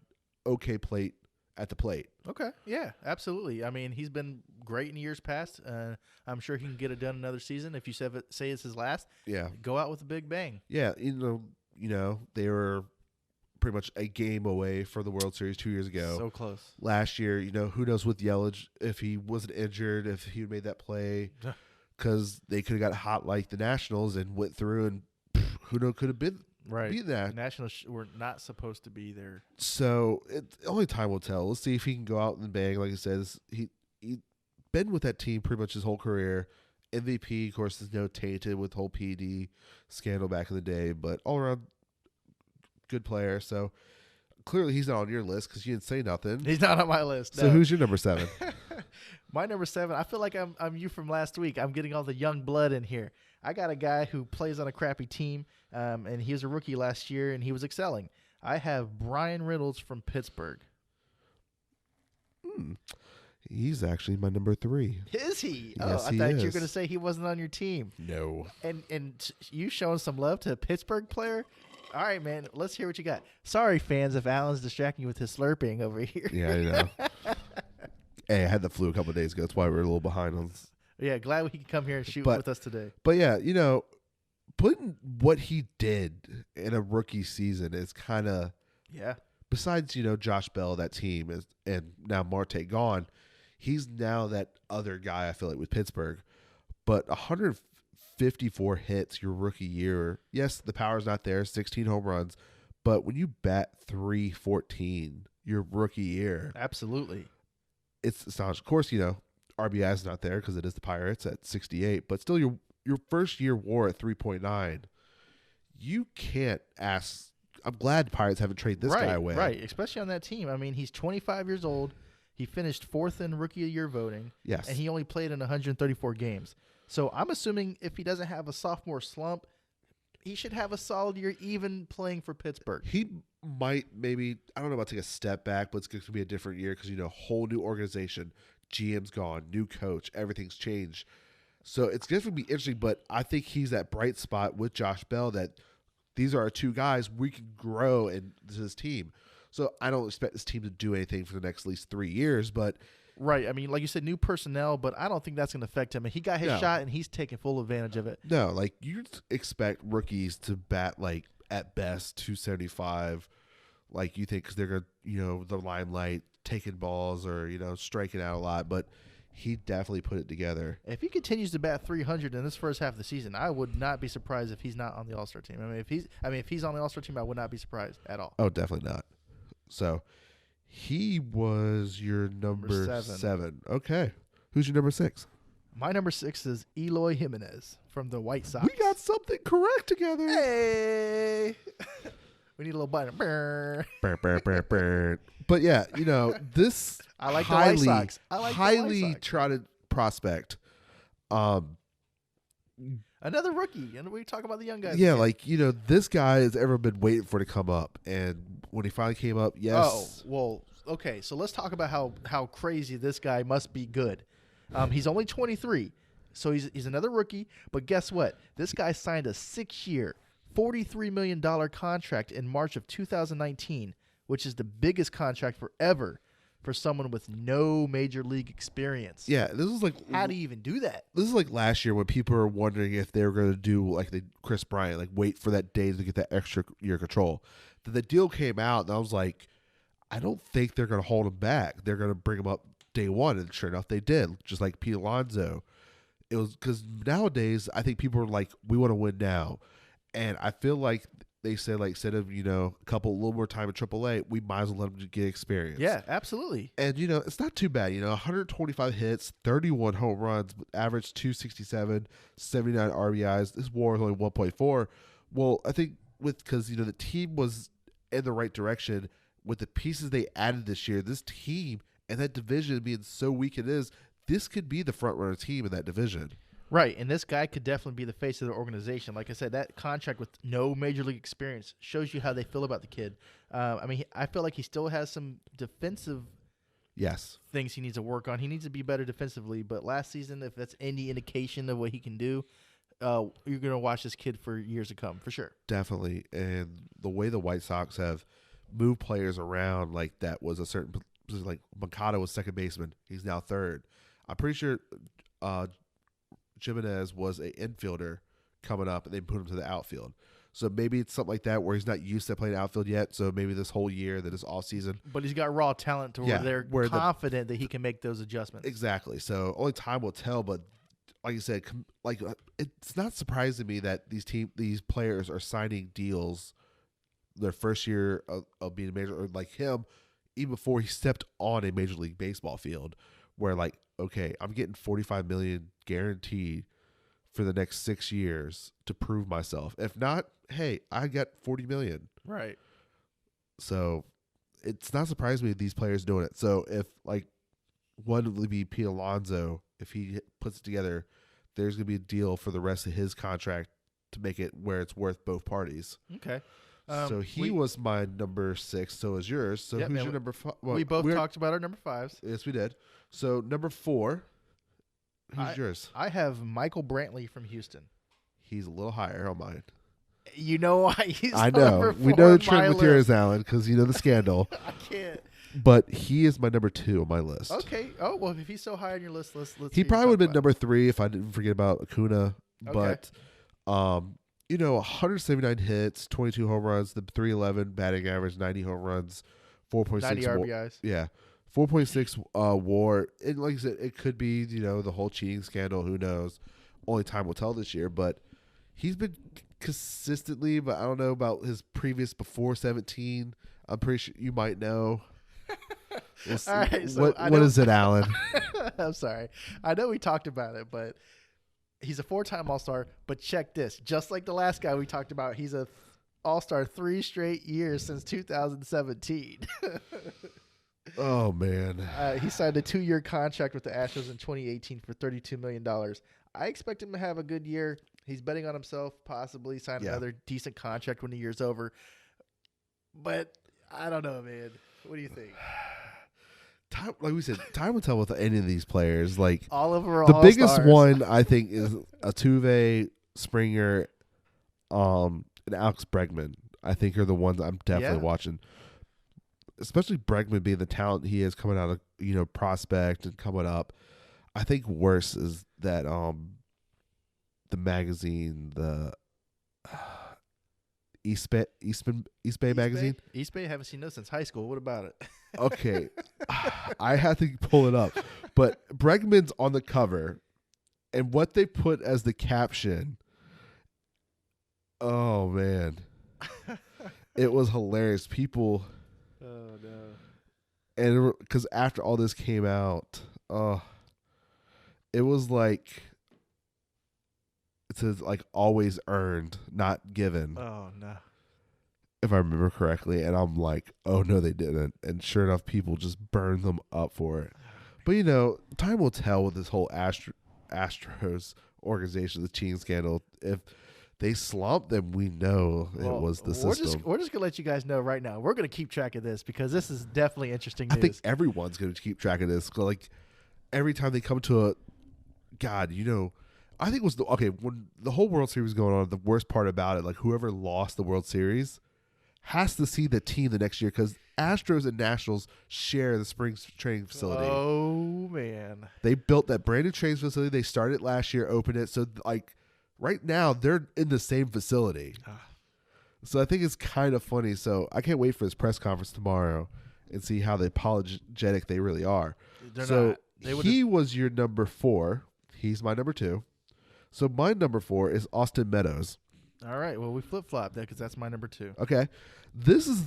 okay plate at the plate. Okay, yeah, absolutely. I mean, he's been great in years past. I'm sure he can get it done another season. If you say it's his last, go out with a big bang. Yeah, they were pretty much a game away for the World Series 2 years ago. So close. Last year, who knows with Yelich, if he wasn't injured, if he made that play, because they could have got hot like the Nationals and went through, and who knows, could have been beat that. The Nationals were not supposed to be there. So only time will tell. Let's see if he can go out and bang. Like I said, he been with that team pretty much his whole career. MVP, of course, is tainted with the whole PD scandal back in the day, but all around good player. So clearly he's not on your list because you didn't say nothing. He's not on my list. So who's your number 7? My number 7, I feel like I'm you from last week. I'm getting all the young blood in here. I got a guy who plays on a crappy team, and he was a rookie last year, and he was excelling. I have Brian Reynolds from Pittsburgh. He's actually my number 3. Is he? Yes, I thought you were going to say he wasn't on your team. No. And you showing some love to a Pittsburgh player? All right, man. Let's hear what you got. Sorry, fans, if Alan's distracting you with his slurping over here. Yeah, I know. Hey, I had the flu a couple of days ago. That's why we're a little behind on this. Yeah, glad he could come here and shoot with us today. But yeah, putting what he did in a rookie season is kind of Besides, Josh Bell, that team is, and now Marte gone. He's now that other guy. I feel like with Pittsburgh, but 154 hits your rookie year. Yes, the power's not there. 16 home runs, but when you bat .314 your rookie year, absolutely, it's astonishing. Of course, RBI is not there because it is the Pirates at 68, but still your first year WAR at 3.9. You can't ask. I'm glad the Pirates haven't traded this guy away. Right, especially on that team. I mean, he's 25 years old. He finished 4th in Rookie of the Year voting. Yes. And he only played in 134 games. So I'm assuming if he doesn't have a sophomore slump, he should have a solid year even playing for Pittsburgh. He might maybe, I don't know about take a step back, but it's going to be a different year because, whole new organization. GM's gone, new coach, everything's changed. So it's going to be interesting, but I think he's that bright spot with Josh Bell that these are our two guys we can grow in this team. So I don't expect this team to do anything for the next at least 3 years, but Right. I mean, like you said, new personnel, but I don't think that's going to affect him. And he got his shot, and he's taking full advantage of it. No, like you expect rookies to bat like at best 275. Like you think because they're gonna, the limelight, taking balls or striking out a lot, but he definitely put it together. If he continues to bat 300 in this first half of the season, I would not be surprised if he's not on the All-Star team. If he's on the All-Star team, I would not be surprised at all. Oh, definitely not. So he was your number 7. Okay, who's your number 6? My number 6 is Eloy Jimenez from the White Sox. We got something correct together. Hey. We need a little button. But yeah, this I like the White Sox. highly trotted prospect. Another rookie, and we talk about the young guys. Yeah, again. this guy has ever been waiting for to come up, and when he finally came up, yes. Oh, well, okay. So let's talk about how crazy this guy must be good. He's only 23, so he's another rookie. But guess what? This guy signed a 6-year, $43 million contract in March of 2019, which is the biggest contract forever for someone with no major league experience. Yeah, this was like, how do you even do that? This is like last year when people were wondering if they were going to do like the Chris Bryant, like wait for that day to get that extra year control. Then the deal came out, and I was like, I don't think they're going to hold him back. They're going to bring him up day one, and sure enough, they did. Just like Pete Alonso. It was because nowadays I think people are like, we want to win now, and I feel like they said, like, instead of, a little more time in AAA, we might as well let them get experience. Yeah, absolutely. And, it's not too bad. 125 hits, 31 home runs, average 267, 79 RBIs. This WAR is only 1.4. Well, I think because, the team was in the right direction with the pieces they added this year, this team and that division being so weak it is, this could be the front-runner team in that division. Right, and this guy could definitely be the face of the organization. Like I said, that contract with no major league experience shows you how they feel about the kid. I feel like he still has some defensive things he needs to work on. He needs to be better defensively, but last season, if that's any indication of what he can do, you're going to watch this kid for years to come, for sure. Definitely, and the way the White Sox have moved players around, like that was a certain – like Mercado was second baseman. He's now third. I'm pretty sure Jimenez was an infielder coming up, and they put him to the outfield. So maybe it's something like that where he's not used to playing outfield yet. So maybe this whole year, that is off season. But he's got raw talent to where they're confident that he can make those adjustments. Exactly. So only time will tell. But like you said, it's not surprising to me that these players are signing deals their first year of being a major, or like him, even before he stepped on a Major League Baseball field, where like, okay, I'm getting $45 million guaranteed for the next 6 years to prove myself. If not, hey, I got $40 million. Right. So it's not surprising me that these players doing it. So if like one would be Pete Alonso, if he puts it together, there's going to be a deal for the rest of his contract to make it where it's worth both parties. Okay. So he was my number 6. So is yours. So who's your number 5? Well, we both talked about our number 5s. Yes, we did. So number 4, who's yours? I have Michael Brantley from Houston. He's a little higher on mine. You know why he's I know. number 4 We know the trend trend with yours, Alan, because you know the scandal. I can't. But he is my number 2 on my list. Okay. Oh, well, if he's so high on your list, let's He probably would have been number 3 if I didn't forget about Acuna. Okay. But, 179 hits, 22 home runs, the 311 batting average, 90 home runs, 4.6 90 RBIs. Yeah. 4.6 WAR. And like I said, it could be, the whole cheating scandal. Who knows? Only time will tell this year. But he's been consistently, but I don't know about his previous before 17. I'm pretty sure you might know. All right, so what is it, Alan? I'm sorry. I know we talked about it, but he's a 4-time All-Star. But check this. Just like the last guy we talked about, he's a All-Star 3 straight years since 2017. Oh, man. He signed a 2-year contract with the Astros in 2018 for $32 million. I expect him to have a good year. He's betting on himself, possibly sign another decent contract when the year's over. But I don't know, man. What do you think? Like we said, time will tell with any of these players. Like all of them are the all-stars. biggest one, I think, is Altuve, Springer, and Alex Bregman. I think are the ones I'm definitely watching. Especially Bregman being the talent he is coming out of prospect and coming up. I think worse is that the magazine, the East Bay magazine. East Bay, haven't seen those since high school. What about it? Okay, I had to pull it up, but Bregman's on the cover, and what they put as the caption. Oh man, it was hilarious. People. Oh no. And because after all this came out, it was like it says like always earned, not given. Oh no. If I remember correctly, and I'm like, oh no, they didn't. And sure enough, people just burned them up for it. But time will tell with this whole Astros organization, the cheating scandal. If they slumped, then we know it was the system. We're just gonna let you guys know right now. We're gonna keep track of this because this is definitely interesting news. I think everyone's gonna keep track of this. Like every time they come to a, God, I think it was when the whole World Series was going on. The worst part about it, like whoever lost the World Series has to see the team the next year because Astros and Nationals share the spring training facility. Oh man, they built that brand new training facility. They started last year, opened it. So like right now they're in the same facility. So I think it's kind of funny. So I can't wait for his press conference tomorrow and see how the apologetic they really are. They're not. He was your number 4. He's my number 2. So my number 4 is Austin Meadows. All right. Well, we flip-flopped that because that's my number 2. Okay. This is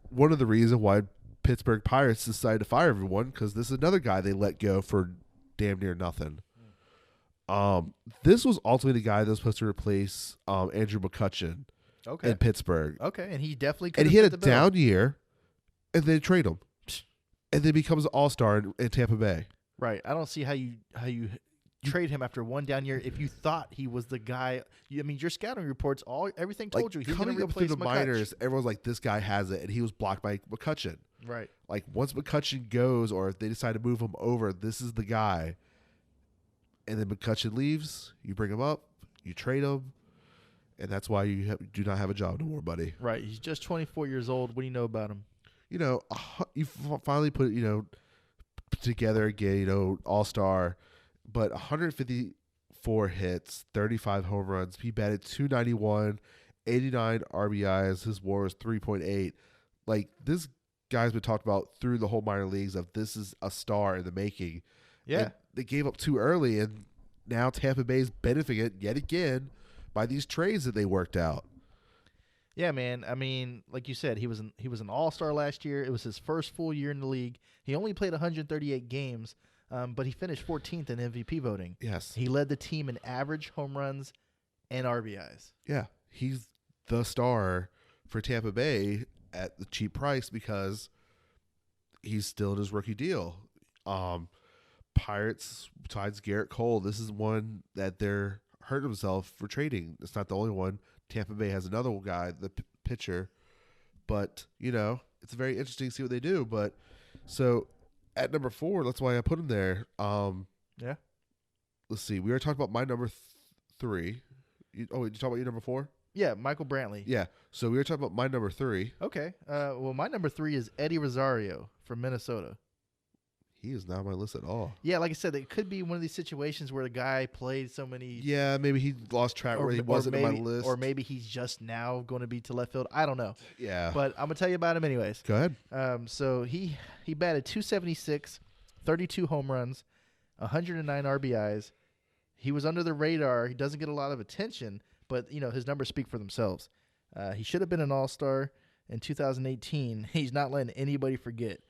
one of the reasons why Pittsburgh Pirates decided to fire everyone because this is another guy they let go for damn near nothing. This was ultimately the guy that was supposed to replace Andrew McCutchen in Pittsburgh. Okay, and he definitely could. And he had a down year, and they trade him, and then becomes an all-star in Tampa Bay. Right. I don't see how you trade him after one down year if you thought he was the guy. Your scouting reports, everything told you he's going to coming up through the minors. Everyone's like, this guy has it, and he was blocked by McCutchen. Right. Like once McCutchen goes, or if they decide to move him over, this is the guy. And then McCutchen leaves, you bring him up, you trade him, and that's why you do not have a job no more, buddy. Right. He's just 24 years old. What do you know about him? You finally put it, together again, all-star, but 154 hits, 35 home runs. He batted .291, 89 RBIs. His WAR was 3.8. Like, this guy's been talked about through the whole minor leagues of this is a star in the making. Yeah. And they gave up too early, and now Tampa Bay's benefiting it yet again by these trades that they worked out. Yeah, man. I mean, like you said, he was an all-star last year. It was his first full year in the league. He only played 138 games, but he finished 14th in MVP voting. Yes. He led the team in average home runs and RBIs. Yeah. He's the star for Tampa Bay at the cheap price because he's still in his rookie deal. Pirates, besides Garrett Cole, this is one that they're hurting themselves for trading. It's not the only one. Tampa Bay has another guy, the pitcher. But, it's very interesting to see what they do. But so at number 4, that's why I put him there. Yeah. Let's see. We were talking about my number 3. Did you talk about your number 4? Yeah, Michael Brantley. Yeah. So we were talking about my number 3. Okay. Well, my number 3 is Eddie Rosario from Minnesota. He is not on my list at all. Yeah, like I said, it could be one of these situations where the guy played so many. Yeah, maybe he lost track where he wasn't on my list. Or maybe he's just now going to be to left field. I don't know. Yeah. But I'm going to tell you about him anyways. Go ahead. So he batted .276, 32 home runs, 109 RBIs. He was under the radar. He doesn't get a lot of attention, but, his numbers speak for themselves. He should have been an all-star in 2018. He's not letting anybody forget.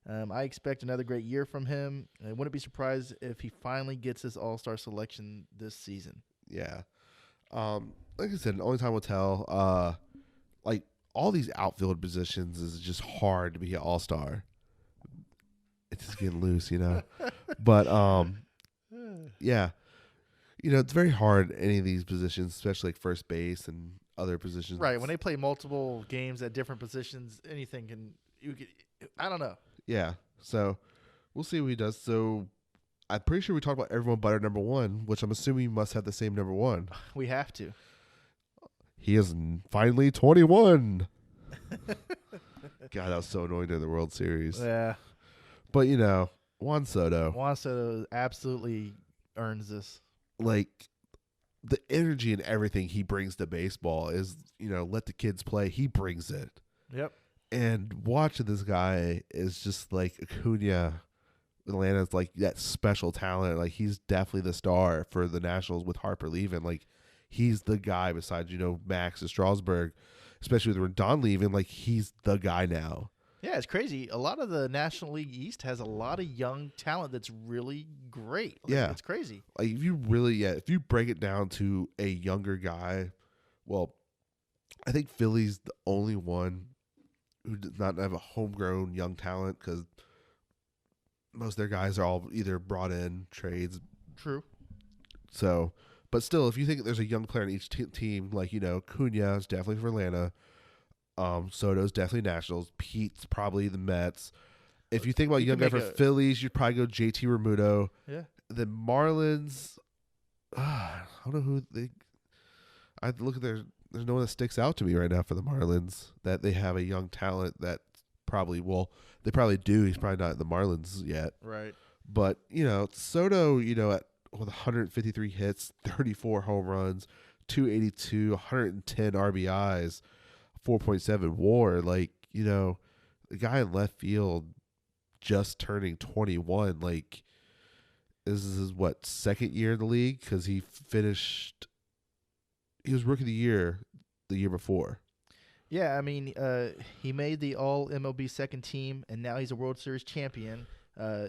I expect another great year from him. I wouldn't be surprised if he finally gets his all-star selection this season. Yeah. Like I said, only time will tell. Like all these outfield positions is just hard to be an all-star. It's just getting loose, But yeah. It's very hard any of these positions, especially like first base and other positions. Right. When they play multiple games at different positions, I don't know. Yeah, so we'll see what he does. So I'm pretty sure we talked about everyone but our number 1, which I'm assuming you must have the same number 1. We have to. He is finally 21. God, that was so annoying during the World Series. Yeah. But, Juan Soto. Juan Soto absolutely earns this. Like, the energy and everything he brings to baseball is, let the kids play. He brings it. Yep. And watching this guy is just like Acuna. Atlanta's like that special talent. Like, he's definitely the star for the Nationals with Harper leaving. Like, he's the guy besides, Max and Strasburg, especially with Rodon leaving. Like, he's the guy now. Yeah, it's crazy. A lot of the National League East has a lot of young talent that's really great. Like, yeah. It's crazy. Like, if you break it down to a younger guy, well, I think Philly's the only one who does not have a homegrown young talent because most of their guys are all either brought in trades. True. So, but still, if you think there's a young player on each team, like, Cunha is definitely for Atlanta. Soto's definitely Nationals. Pete's probably the Mets. If you think about young guy for Phillies, you'd probably go JT Realmuto. Yeah. The Marlins, I don't know who they. I look at there's no one that sticks out to me right now for the Marlins that they have a young talent that they probably do. He's probably not in the Marlins yet. Right. But, Soto, with 153 hits, 34 home runs, 282, 110 RBIs, 4.7 WAR. Like, the guy in left field just turning 21. Like, this is his, second year in the league? Because he was Rookie of the Year the year before. Yeah, I mean, he made the All-MLB second team, and now he's a World Series champion.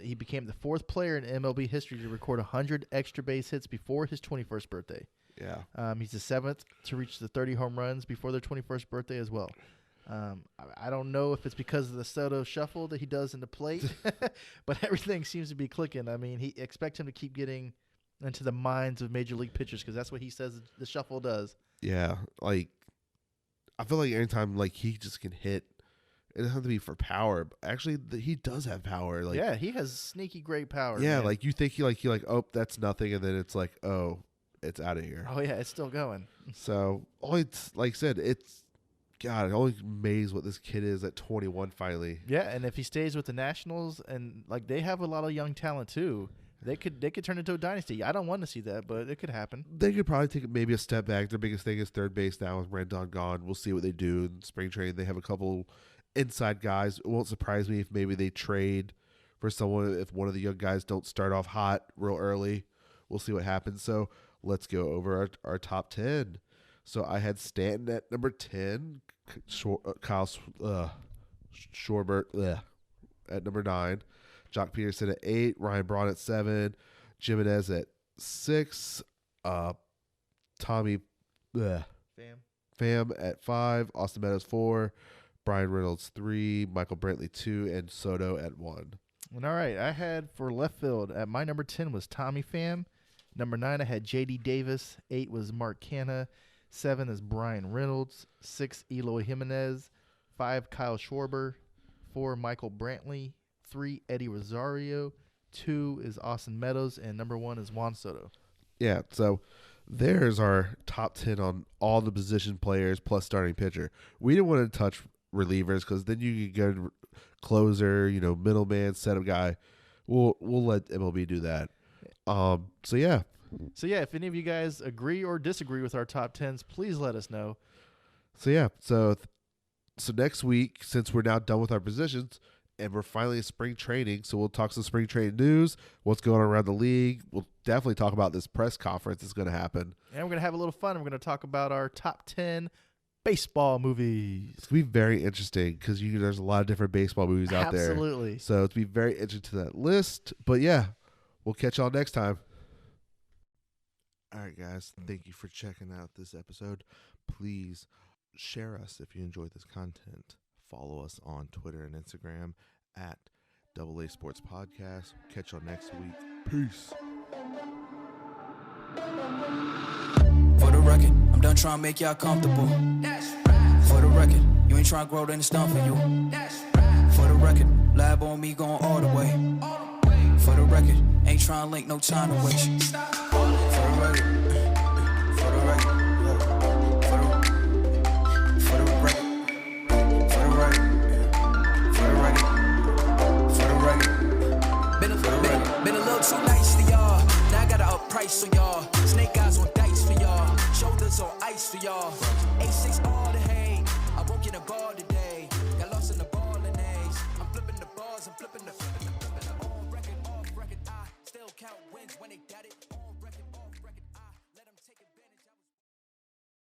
He became the fourth player in MLB history to record 100 extra base hits before his 21st birthday. Yeah. He's the seventh to reach the 30 home runs before their 21st birthday as well. I don't know if it's because of the Soto shuffle that he does in the plate, but everything seems to be clicking. I mean, he expects him to keep getting into the minds of major league pitchers because that's what he says the shuffle does. Yeah, like, I feel like anytime, like, he just can hit, it doesn't have to be for power. But actually, he does have power. Like, yeah, he has sneaky great power. Yeah, man. like, you think he like, oh, that's nothing, and then it's like, oh, it's out of here. Oh, yeah, it's still going. So, it's like I said, God, I'm always amazed what this kid is at 21 finally. Yeah, and if he stays with the Nationals, and, like, they have a lot of young talent, too. They could turn into a dynasty. I don't want to see that, but it could happen. They could probably take maybe a step back. Their biggest thing is third base now with Rendon gone. We'll see what they do in spring training. They have a couple inside guys. It won't surprise me if maybe they trade for someone if one of the young guys don't start off hot real early. We'll see what happens. So let's go over our top 10. So I had Stanton at number 10, Kyle Schwarber at number 9. Jock Peterson at 8, Ryan Braun at 7, Jimenez at 6, Tommy Pham at 5, Austin Meadows 4, Brian Reynolds 3, Michael Brantley 2, and Soto at 1. And all right, I had for left field at my number 10 was Tommy Pham. Number 9, I had J.D. Davis. 8 was Mark Canha. 7 is Brian Reynolds. 6, Eloy Jimenez. 5, Kyle Schwarber. 4, Michael Brantley. 3, Eddie Rosario. 2 is Austin Meadows, and number 1 is Juan Soto. Yeah, so there's our top 10 on all the position players plus starting pitcher. We didn't want to touch relievers because then you could go closer, middleman, setup guy. We'll let MLB do that. So yeah, if any of you guys agree or disagree with our top 10s, please let us know. So next week, since we're now done with our positions, and we're finally in spring training, so we'll talk some spring training news, what's going on around the league. We'll definitely talk about this press conference that's going to happen. And we're going to have a little fun. We're going to talk about our top 10 baseball movies. It's going to be very interesting because there's a lot of different baseball movies out there. Absolutely. So it's going to be very interesting to that list. But yeah, we'll catch y'all next time. All right, guys. Thank you for checking out this episode. Please share us if you enjoyed this content. Follow us on Twitter and Instagram at AA Sports Podcast. Catch y'all next week. Peace. For the record, I'm done trying to make y'all comfortable. For the record, you ain't trying to grow, then it's done for you. For the record, lab on me going all the way. For the record, ain't trying to link, no time to waste. For the record, for the record. For the record, been a ice on y'all. Snake eyes on dice for y'all. Shoulders on ice for y'all. A6 all the hate. I won't get a ball today. Got lost in the ball and A's. I'm flipping the balls, I'm flipping the on record, off record. I still count wins when they got it.